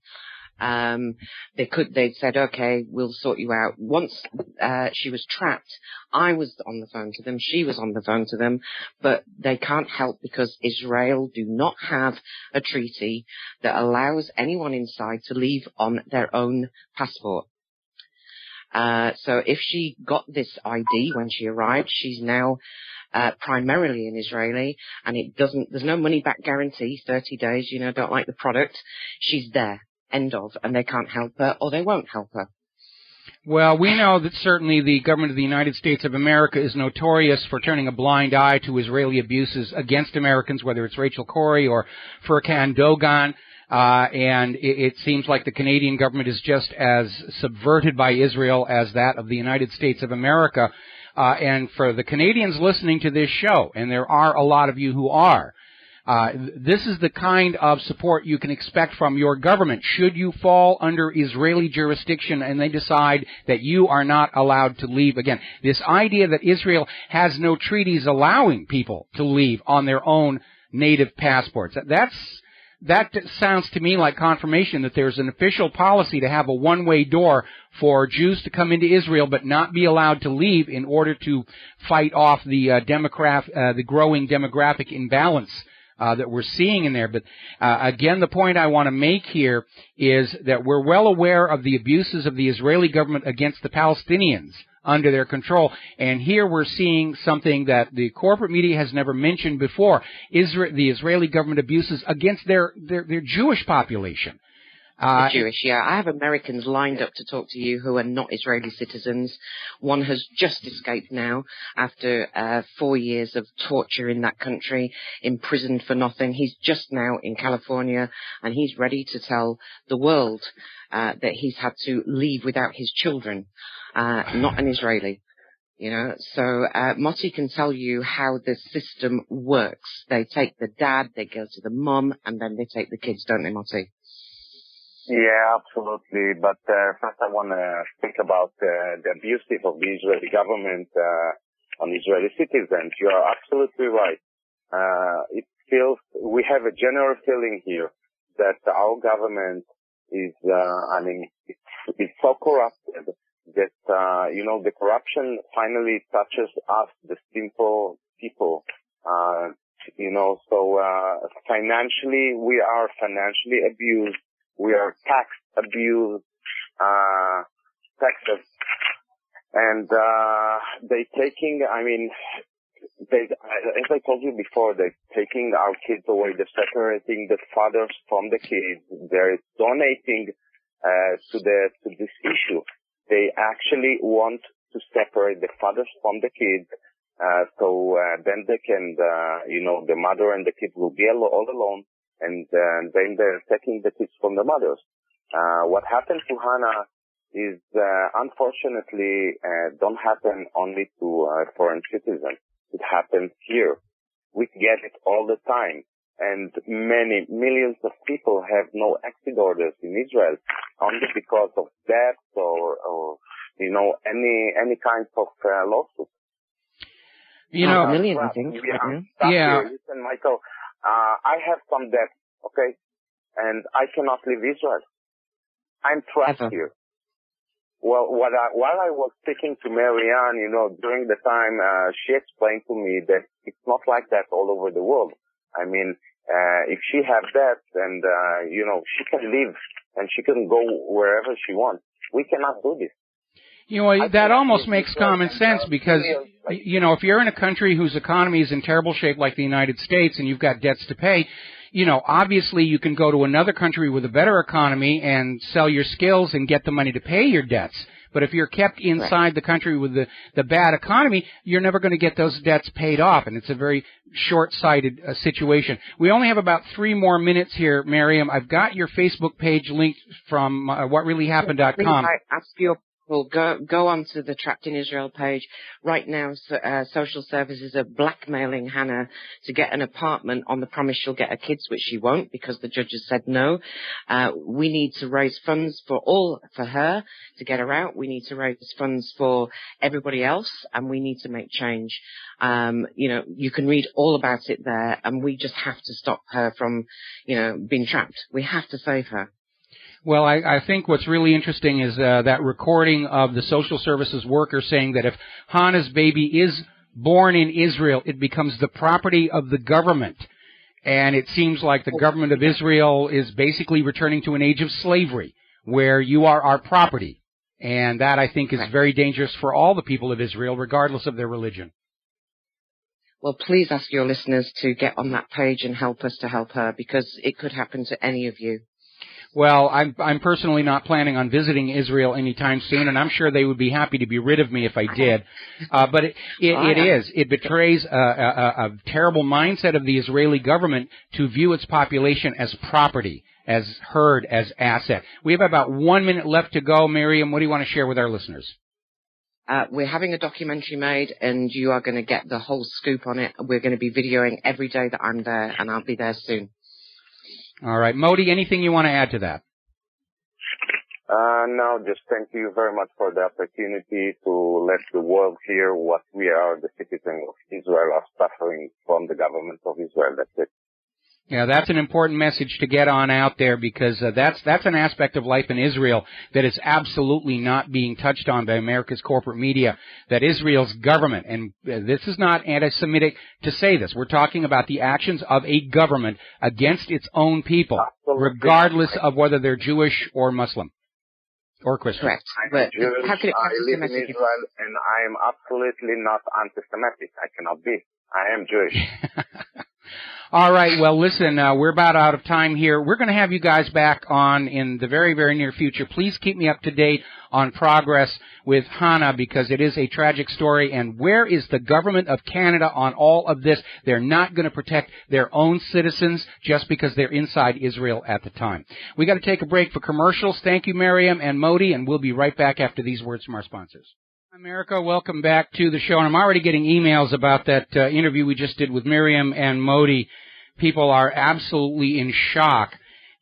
They'd said, okay, we'll sort you out. Once she was trapped, I was on the phone to them, she was on the phone to them, but they can't help because Israel do not have a treaty that allows anyone inside to leave on their own passport. So if she got this ID when she arrived, she's now primarily an Israeli, and there's no money back guarantee, 30 days, don't like the product. She's there, end of, and they can't help her, or they won't help her. Well, we know that certainly the government of the United States of America is notorious for turning a blind eye to Israeli abuses against Americans, whether it's Rachel Corrie or Furkan Dogan. And it seems like the Canadian government is just as subverted by Israel as that of the United States of America. And for the Canadians listening to this show, and there are a lot of you who are, this is the kind of support you can expect from your government should you fall under Israeli jurisdiction and they decide that you are not allowed to leave. Again, this idea that Israel has no treaties allowing people to leave on their own native passports, that sounds to me like confirmation that there's an official policy to have a one-way door for Jews to come into Israel but not be allowed to leave in order to fight off the growing demographic imbalance that we're seeing in there. But again, the point I want to make here is that we're well aware of the abuses of the Israeli government against the Palestinians under their control. And here we're seeing something that the corporate media has never mentioned before, the Israeli government abuses against their Jewish population. Jewish, yeah. I have Americans lined up to talk to you who are not Israeli citizens. One has just escaped now after 4 years of torture in that country, imprisoned for nothing. He's just now in California, and he's ready to tell the world that he's had to leave without his children, not an Israeli. You know, so Moti can tell you how the system works. They take the dad, they go to the mum, and then they take the kids, don't they, Moti? Yeah, absolutely. But first I want to speak about the abuse of the Israeli government on Israeli citizens. You are absolutely right. It feels, we have a general feeling here that our government is, it's so corrupted that, the corruption finally touches us, the simple people. Financially, we are financially abused. We are tax abused, taxes. And, as I told you before, they're taking our kids away. They're separating the fathers from the kids. They're donating, to this issue. They actually want to separate the fathers from the kids, then they can, the mother and the kids will be all alone, and then they're taking the kids from the mothers. What happened to Hannah is, unfortunately, don't happen only to foreign citizens. It happens here. We get it all the time. And millions of people have no exit orders in Israel only because of death or any kind of lawsuit. Millions of things. Yeah. Listen, Michael, I have some debt, okay? And I cannot leave Israel. I'm trapped here. Well, while I was speaking to Marianne, during the time, she explained to me that it's not like that all over the world. I mean, if she has that, and, she can live and she can go wherever she wants. We cannot do this. That almost makes common sense because, if you're in a country whose economy is in terrible shape like the United States and you've got debts to pay, obviously you can go to another country with a better economy and sell your skills and get the money to pay your debts. But if you're kept inside the country with the bad economy, you're never going to get those debts paid off, and it's a very short-sighted situation. We only have about 3 more minutes here, Miriam. I've got your Facebook page linked from whatreallyhappened.com. I ask your people, go onto the Trapped in Israel page. Right now, social services are blackmailing Hannah to get an apartment on the promise she'll get her kids, which she won't because the judges said no. We need to raise funds for her to get her out. We need to raise funds for everybody else, and we need to make change. You can read all about it there, and we just have to stop her from, being trapped. We have to save her. Well, I think what's really interesting is that recording of the social services worker saying that if Hannah's baby is born in Israel, it becomes the property of the government. And it seems like the government of Israel is basically returning to an age of slavery, where you are our property. And that, I think, is very dangerous for all the people of Israel, regardless of their religion. Well, please ask your listeners to get on that page and help us to help her, because it could happen to any of you. Well, I'm personally not planning on visiting Israel anytime soon, and I'm sure they would be happy to be rid of me if I did. But it betrays a terrible mindset of the Israeli government to view its population as property, as herd, as asset. We have about 1 minute left to go. Miriam, what do you want to share with our listeners? We're having a documentary made, and you are going to get the whole scoop on it. We're going to be videoing every day that I'm there, and I'll be there soon. All right. Modi, anything you want to add to that? No, just thank you very much for the opportunity to let the world hear what we are, the citizens of Israel, are suffering from the government of Israel. That's it. Yeah, that's an important message to get on out there, because that's an aspect of life in Israel that is absolutely not being touched on by America's corporate media, that Israel's government, and this is not anti-Semitic to say this, we're talking about the actions of a government against its own people, regardless of whether they're Jewish or Muslim or Christian. Correct. But how could it I live in Israel, and I am absolutely not anti-Semitic. I cannot be. I am Jewish. All right, well, listen, we're about out of time here. We're going to have you guys back on in the very, very near future. Please keep me up to date on progress with Hannah, because it is a tragic story. And where is the government of Canada on all of this? They're not going to protect their own citizens just because they're inside Israel at the time. We got to take a break for commercials. Thank you, Miriam and Modi, and we'll be right back after these words from our sponsors. America, welcome back to the show. And I'm already getting emails about that interview we just did with Miriam and Modi. People are absolutely in shock.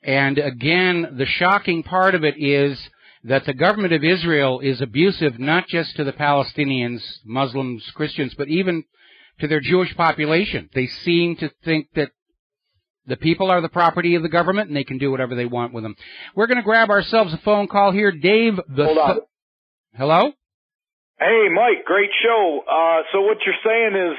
And again, the shocking part of it is that the government of Israel is abusive not just to the Palestinians, Muslims, Christians, but even to their Jewish population. They seem to think that the people are the property of the government and they can do whatever they want with them. We're going to grab ourselves a phone call here. Dave, Hold on. Hello? Hey, Mike, great show. So what you're saying is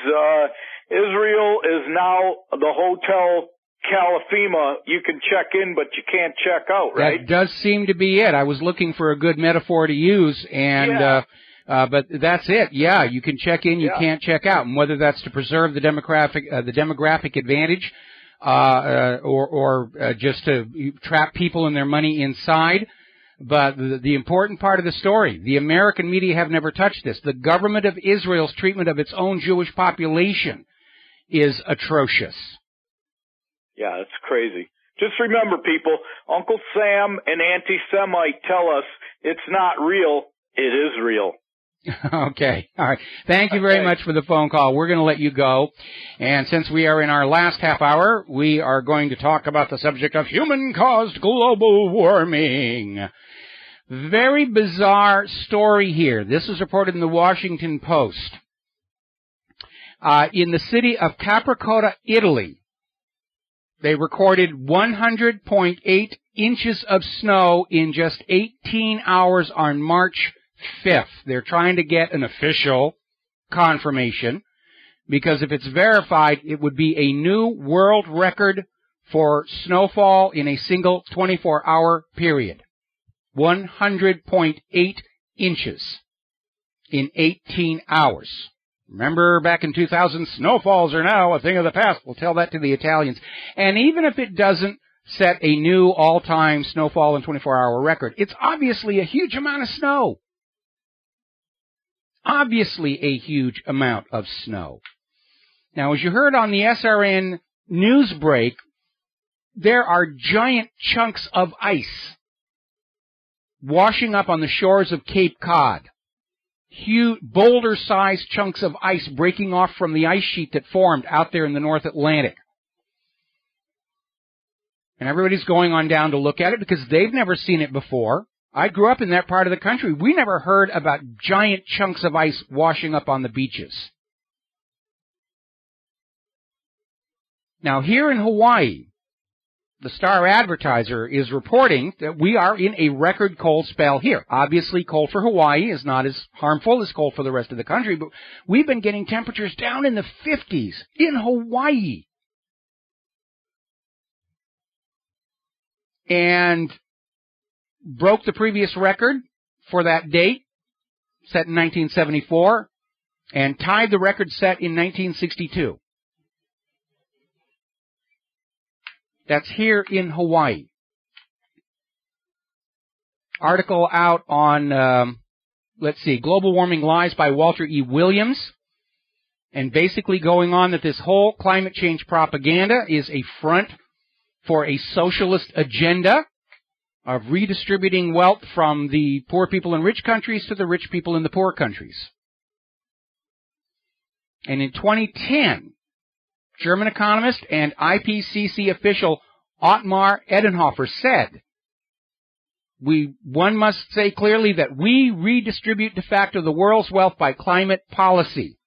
Israel is now the Hotel Califima. You can check in, but you can't check out, right? That does seem to be it. I was looking for a good metaphor to use, and but that's it. Yeah, you can check in, you can't check out, and whether that's to preserve the demographic advantage, or just to trap people and their money inside. But the important part of the story, the American media have never touched this. The government of Israel's treatment of its own Jewish population is atrocious. Yeah, it's crazy. Just remember, people, Uncle Sam and Anti-Semite tell us it's not real, it is real. Okay. All right. Thank you very much for the phone call. We're going to let you go. And since we are in our last half hour, we are going to talk about the subject of human-caused global warming. Very bizarre story here. This was reported in the Washington Post. In the city of Capricotta, Italy, they recorded 100.8 inches of snow in just 18 hours on March 5th. They're trying to get an official confirmation, because if it's verified, it would be a new world record for snowfall in a single 24-hour period. 100.8 inches in 18 hours. Remember back in 2000, snowfalls are now a thing of the past. We'll tell that to the Italians. And even if it doesn't set a new all-time snowfall in 24-hour record, it's obviously a huge amount of snow. Obviously a huge amount of snow. Now, as you heard on the SRN news break, there are giant chunks of ice washing up on the shores of Cape Cod. Huge, boulder-sized chunks of ice breaking off from the ice sheet that formed out there in the North Atlantic. And everybody's going on down to look at it because they've never seen it before. I grew up in that part of the country. We never heard about giant chunks of ice washing up on the beaches. Now, here in Hawaii, the Star Advertiser is reporting that we are in a record cold spell here. Obviously, cold for Hawaii is not as harmful as cold for the rest of the country, but we've been getting temperatures down in the 50s in Hawaii. And broke the previous record for that date, set in 1974, and tied the record set in 1962. That's here in Hawaii. Article out on, Global Warming Lies by Walter E. Williams. And basically going on that this whole climate change propaganda is a front for a socialist agenda of redistributing wealth from the poor people in rich countries to the rich people in the poor countries. And in 2010, German economist and IPCC official Ottmar Edenhofer said, one must say clearly that we redistribute de facto the world's wealth by climate policy.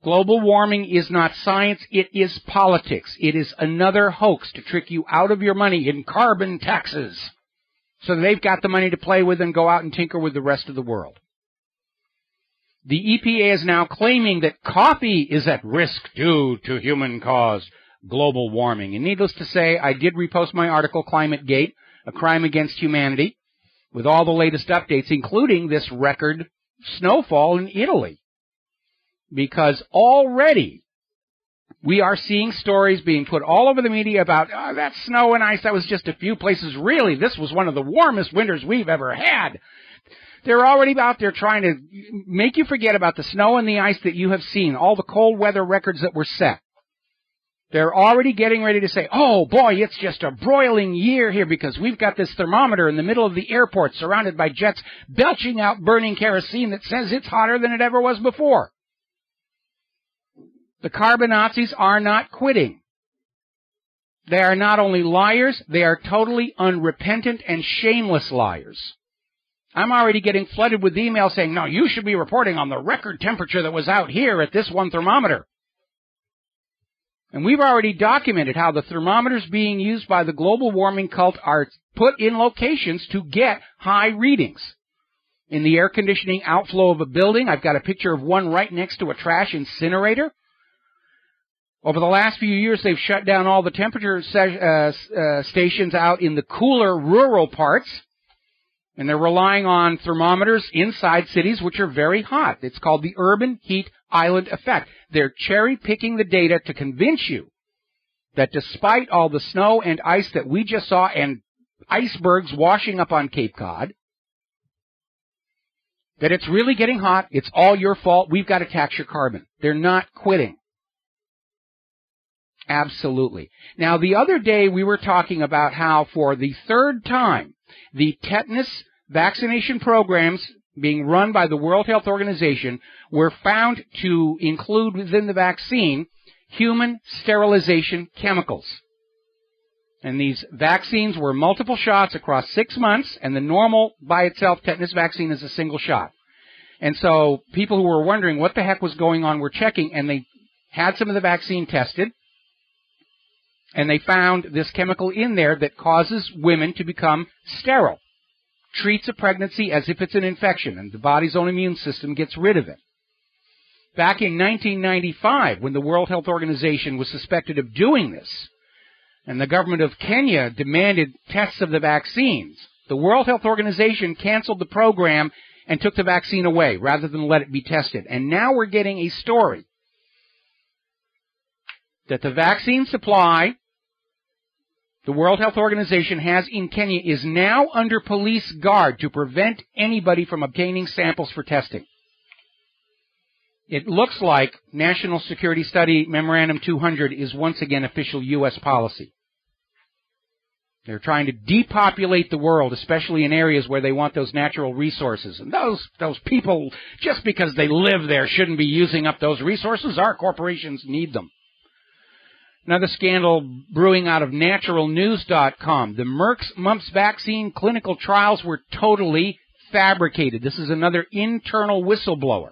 Global warming is not science, it is politics. It is another hoax to trick you out of your money in carbon taxes. So they've got the money to play with and go out and tinker with the rest of the world. The EPA is now claiming that coffee is at risk due to human-caused global warming. And needless to say, I did repost my article, Climate Gate, A Crime Against Humanity, with all the latest updates, including this record snowfall in Italy. Because already We are seeing stories being put all over the media about that snow and ice. That was just a few places. Really, this was one of the warmest winters we've ever had. They're already out there trying to make you forget about the snow and the ice that you have seen, all the cold weather records that were set. They're already getting ready to say, oh, boy, it's just a broiling year here because we've got this thermometer in the middle of the airport surrounded by jets belching out burning kerosene that says it's hotter than it ever was before. The carbon Nazis are not quitting. They are not only liars, they are totally unrepentant and shameless liars. I'm already getting flooded with emails saying, no, you should be reporting on the record temperature that was out here at this one thermometer. And we've already documented how the thermometers being used by the global warming cult are put in locations to get high readings. In the air conditioning outflow of a building, I've got a picture of one right next to a trash incinerator. Over the last few years, they've shut down all the temperature stations out in the cooler rural parts, and they're relying on thermometers inside cities which are very hot. It's called the urban heat island effect. They're cherry-picking the data to convince you that despite all the snow and ice that we just saw and icebergs washing up on Cape Cod, that it's really getting hot, it's all your fault, we've got to tax your carbon. They're not quitting. Absolutely. Now, the other day we were talking about how for the third time, the tetanus vaccination programs being run by the World Health Organization were found to include within the vaccine human sterilization chemicals. And these vaccines were multiple shots across 6 months, and the normal by itself tetanus vaccine is a single shot. And so people who were wondering what the heck was going on were checking, and they had some of the vaccine tested, and they found this chemical in there that causes women to become sterile. Treats a pregnancy as if it's an infection, and the body's own immune system gets rid of it. Back in 1995, when the World Health Organization was suspected of doing this, and the government of Kenya demanded tests of the vaccines, the World Health Organization canceled the program and took the vaccine away rather than let it be tested. And now we're getting a story that the vaccine supply the World Health Organization has in Kenya is now under police guard to prevent anybody from obtaining samples for testing. It looks like National Security Study Memorandum 200 is once again official U.S. policy. They're trying to depopulate the world, especially in areas where they want those natural resources. And those people, just because they live there, shouldn't be using up those resources. Our corporations need them. Another scandal brewing out of naturalnews.com. The Merck's mumps vaccine clinical trials were totally fabricated. This is another internal whistleblower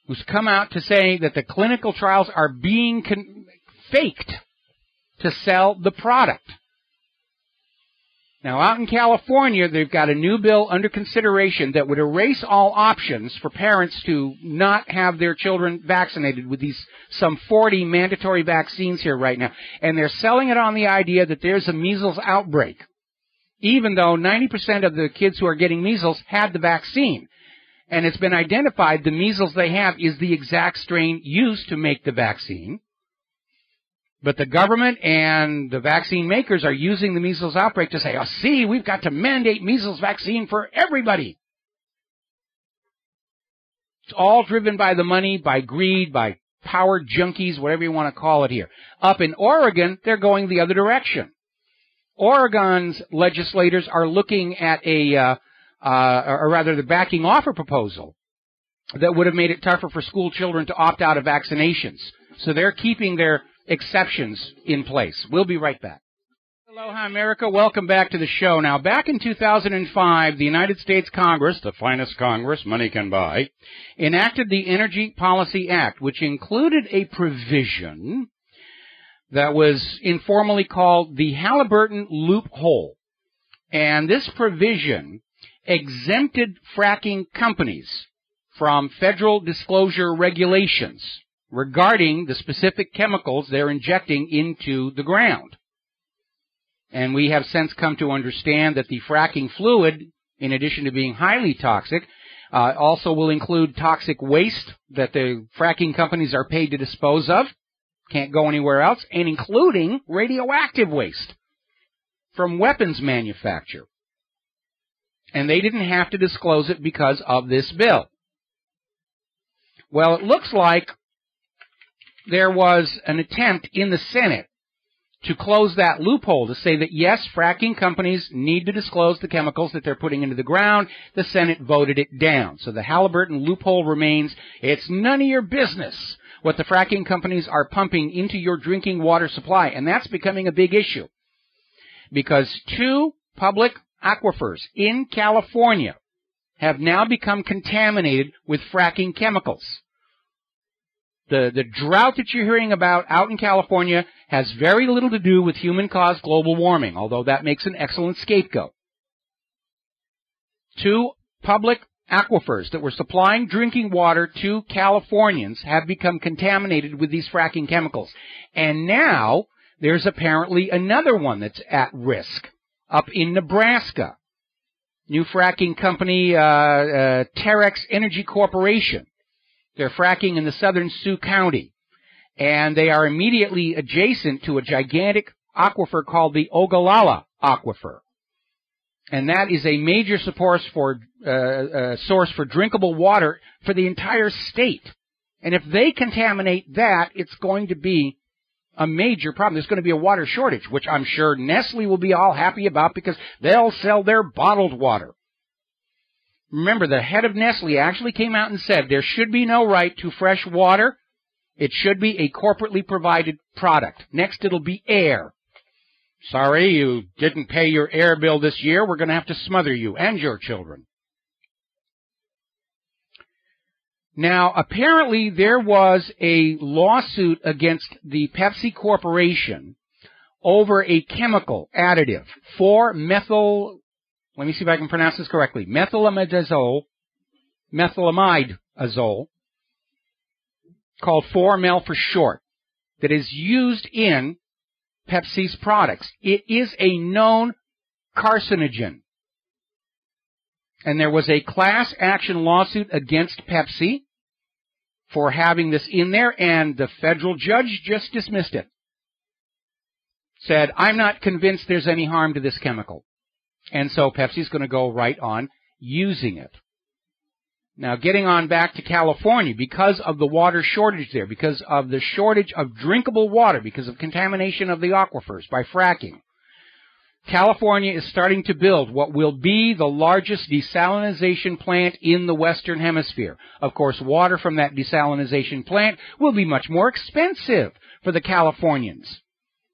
who's come out to say that the clinical trials are being faked to sell the product. Now, out in California, they've got a new bill under consideration that would erase all options for parents to not have their children vaccinated with these some 40 mandatory vaccines here right now. And they're selling it on the idea that there's a measles outbreak, even though 90% of the kids who are getting measles had the vaccine. And it's been identified the measles they have is the exact strain used to make the vaccine. But the government and the vaccine makers are using the measles outbreak to say, oh, see, we've got to mandate measles vaccine for everybody. It's all driven by the money, by greed, by power junkies, whatever you want to call it here. Up in Oregon, they're going the other direction. Oregon's legislators are looking at they're backing off a proposal that would have made it tougher for school children to opt out of vaccinations. So they're keeping their exceptions in place. We'll be right back. Aloha, America. Welcome back to the show. Now, back in 2005, the United States Congress, the finest Congress money can buy, enacted the Energy Policy Act, which included a provision that was informally called the Halliburton Loophole. And this provision exempted fracking companies from federal disclosure regulations regarding the specific chemicals they're injecting into the ground. And we have since come to understand that the fracking fluid, in addition to being highly toxic, Also will include toxic waste that the fracking companies are paid to dispose of. Can't go anywhere else. And including radioactive waste from weapons manufacture. And they didn't have to disclose it because of this bill. Well, it looks like there was an attempt in the Senate to close that loophole, to say that, yes, fracking companies need to disclose the chemicals that they're putting into the ground. The Senate voted it down. So the Halliburton loophole remains. It's none of your business what the fracking companies are pumping into your drinking water supply. And that's becoming a big issue, because 2 public aquifers in California have now become contaminated with fracking chemicals. The drought that you're hearing about out in California has very little to do with human-caused global warming, although that makes an excellent scapegoat. 2 public aquifers that were supplying drinking water to Californians have become contaminated with these fracking chemicals. And now there's apparently another one that's at risk up in Nebraska. New fracking company, Terex Energy Corporation. They're fracking in the southern Sioux County, and they are immediately adjacent to a gigantic aquifer called the Ogallala Aquifer. And that is a major source for drinkable water for the entire state. And if they contaminate that, it's going to be a major problem. There's going to be a water shortage, which I'm sure Nestle will be all happy about because they'll sell their bottled water. Remember, the head of Nestle actually came out and said there should be no right to fresh water. It should be a corporately provided product. Next, it'll be air. Sorry, you didn't pay your air bill this year. We're going to have to smother you and your children. Now, apparently there was a lawsuit against the Pepsi Corporation over a chemical additive, 4-methyl, let me see if I can pronounce this correctly, methylamidazole, called 4-mel for short, that is used in Pepsi's products. It is a known carcinogen. And there was a class action lawsuit against Pepsi for having this in there, and the federal judge just dismissed it. Said, I'm not convinced there's any harm to this chemical. And so Pepsi's going to go right on using it. Now, getting on back to California, because of the water shortage there, because of the shortage of drinkable water, because of contamination of the aquifers by fracking, California is starting to build what will be the largest desalination plant in the Western Hemisphere. Of course, water from that desalination plant will be much more expensive for the Californians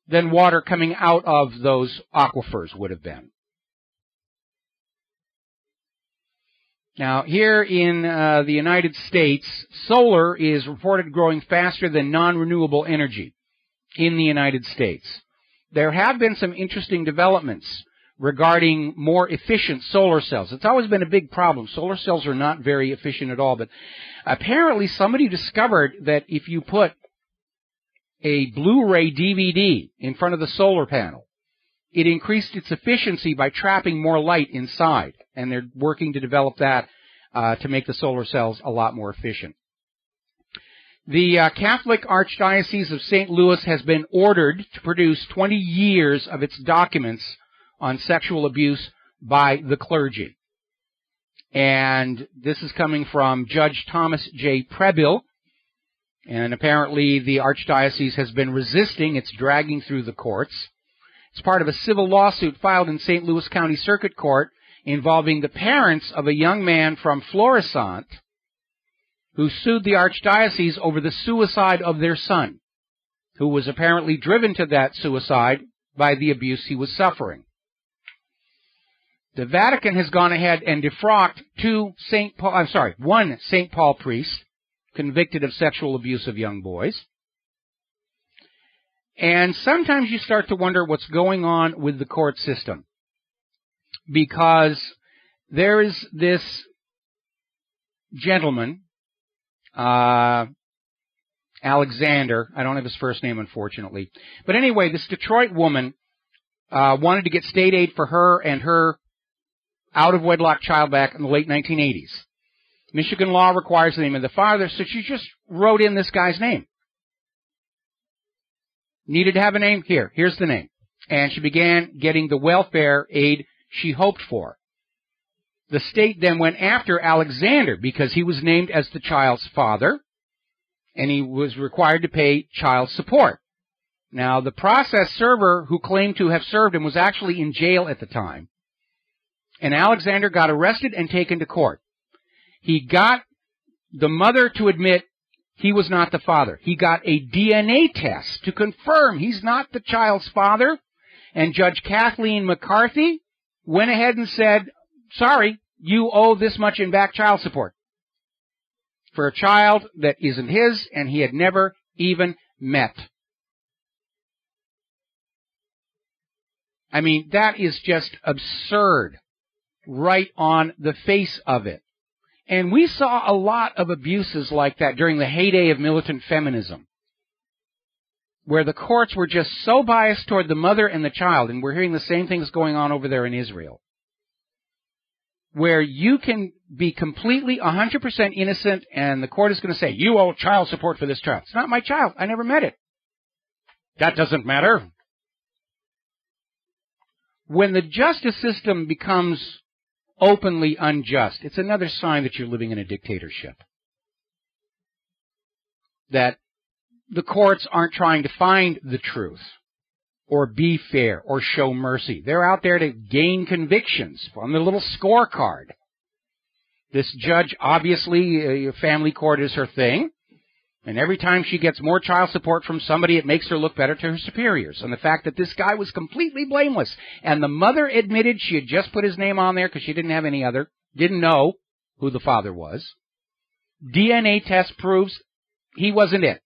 than water coming out of those aquifers would have been. Now, here in the United States, solar is reported growing faster than non-renewable energy in the United States. There have been some interesting developments regarding more efficient solar cells. It's always been a big problem. Solar cells are not very efficient at all, but apparently somebody discovered that if you put a Blu-ray DVD in front of the solar panel, it increased its efficiency by trapping more light inside, and they're working to develop that to make the solar cells a lot more efficient. The Catholic Archdiocese of St. Louis has been ordered to produce 20 years of its documents on sexual abuse by the clergy. And this is coming from Judge Thomas J. Prebill. And apparently the Archdiocese has been resisting. It's dragging through the courts. It's part of a civil lawsuit filed in St. Louis County Circuit Court involving the parents of a young man from Florissant who sued the Archdiocese over the suicide of their son, who was apparently driven to that suicide by the abuse he was suffering. The Vatican has gone ahead and defrocked one St. Paul priest convicted of sexual abuse of young boys. And sometimes you start to wonder what's going on with the court system, because there is this gentleman, Alexander. I don't have his first name, unfortunately. But anyway, this Detroit woman wanted to get state aid for her and her out-of-wedlock child back in the late 1980s. Michigan law requires the name of the father, so she just wrote in this guy's name. Needed to have a name? Here's the name. And she began getting the welfare aid she hoped for. The state then went after Alexander because he was named as the child's father, and he was required to pay child support. Now, the process server who claimed to have served him was actually in jail at the time, and Alexander got arrested and taken to court. He got the mother to admit he was not the father. He got a DNA test to confirm he's not the child's father, and Judge Kathleen McCarthy went ahead and said, sorry, you owe this much in back child support for a child that isn't his and he had never even met. I mean, that is just absurd right on the face of it. And we saw a lot of abuses like that during the heyday of militant feminism, where the courts were just so biased toward the mother and the child, and we're hearing the same things going on over there in Israel, where you can be completely 100% innocent, and the court is going to say, you owe child support for this child. It's not my child. I never met it. That doesn't matter. When the justice system becomes openly unjust, it's another sign that you're living in a dictatorship. That the courts aren't trying to find the truth or be fair or show mercy. They're out there to gain convictions on the little scorecard. This judge, obviously, family court is her thing. And every time she gets more child support from somebody, it makes her look better to her superiors. And the fact that this guy was completely blameless. And the mother admitted she had just put his name on there because she didn't have any other, didn't know who the father was. DNA test proves he wasn't it.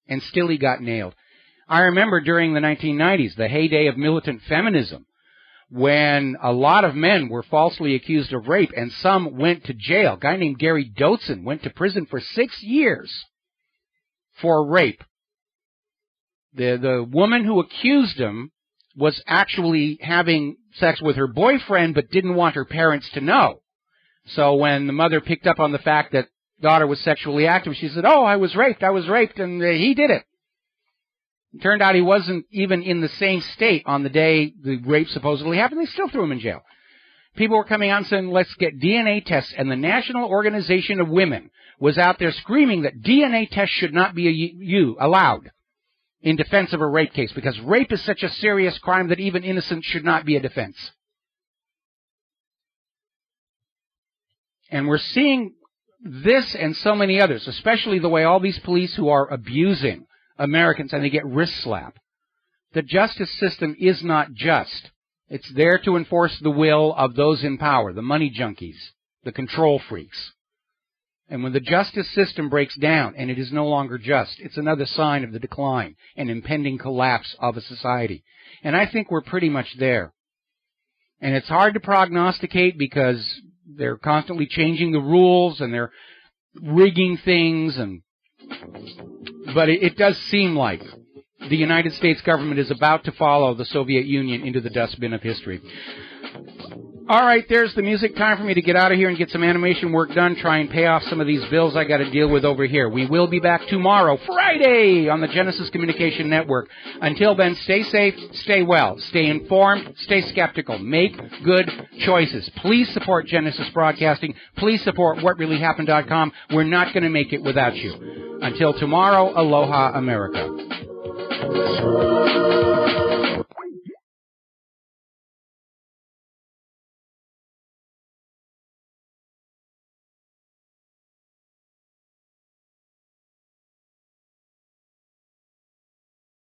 And still he got nailed. I remember during the 1990s, the heyday of militant feminism, when a lot of men were falsely accused of rape and some went to jail. A guy named Gary Dotzen went to prison for 6 years. For rape. The woman who accused him was actually having sex with her boyfriend but didn't want her parents to know. So when the mother picked up on the fact that daughter was sexually active, she said, oh, I was raped, and he did it. It turned out he wasn't even in the same state on the day the rape supposedly happened. They still threw him in jail. People were coming out and saying, let's get DNA tests, and the National Organization of Women was out there screaming that DNA tests should not be allowed in defense of a rape case, because rape is such a serious crime that even innocence should not be a defense. And we're seeing this and so many others, especially the way all these police who are abusing Americans and they get wrist slap. The justice system is not just. It's there to enforce the will of those in power, the money junkies, the control freaks. And when the justice system breaks down and it is no longer just, it's another sign of the decline and impending collapse of a society. And I think we're pretty much there. And it's hard to prognosticate because they're constantly changing the rules and they're rigging things. But it does seem like the United States government is about to follow the Soviet Union into the dustbin of history. All right, there's the music. Time for me to get out of here and get some animation work done, try and pay off some of these bills I got to deal with over here. We will be back tomorrow, Friday, on the Genesis Communication Network. Until then, stay safe, stay well, stay informed, stay skeptical, make good choices. Please support Genesis Broadcasting. Please support WhatReallyHappened.com. We're not going to make it without you. Until tomorrow, aloha, America.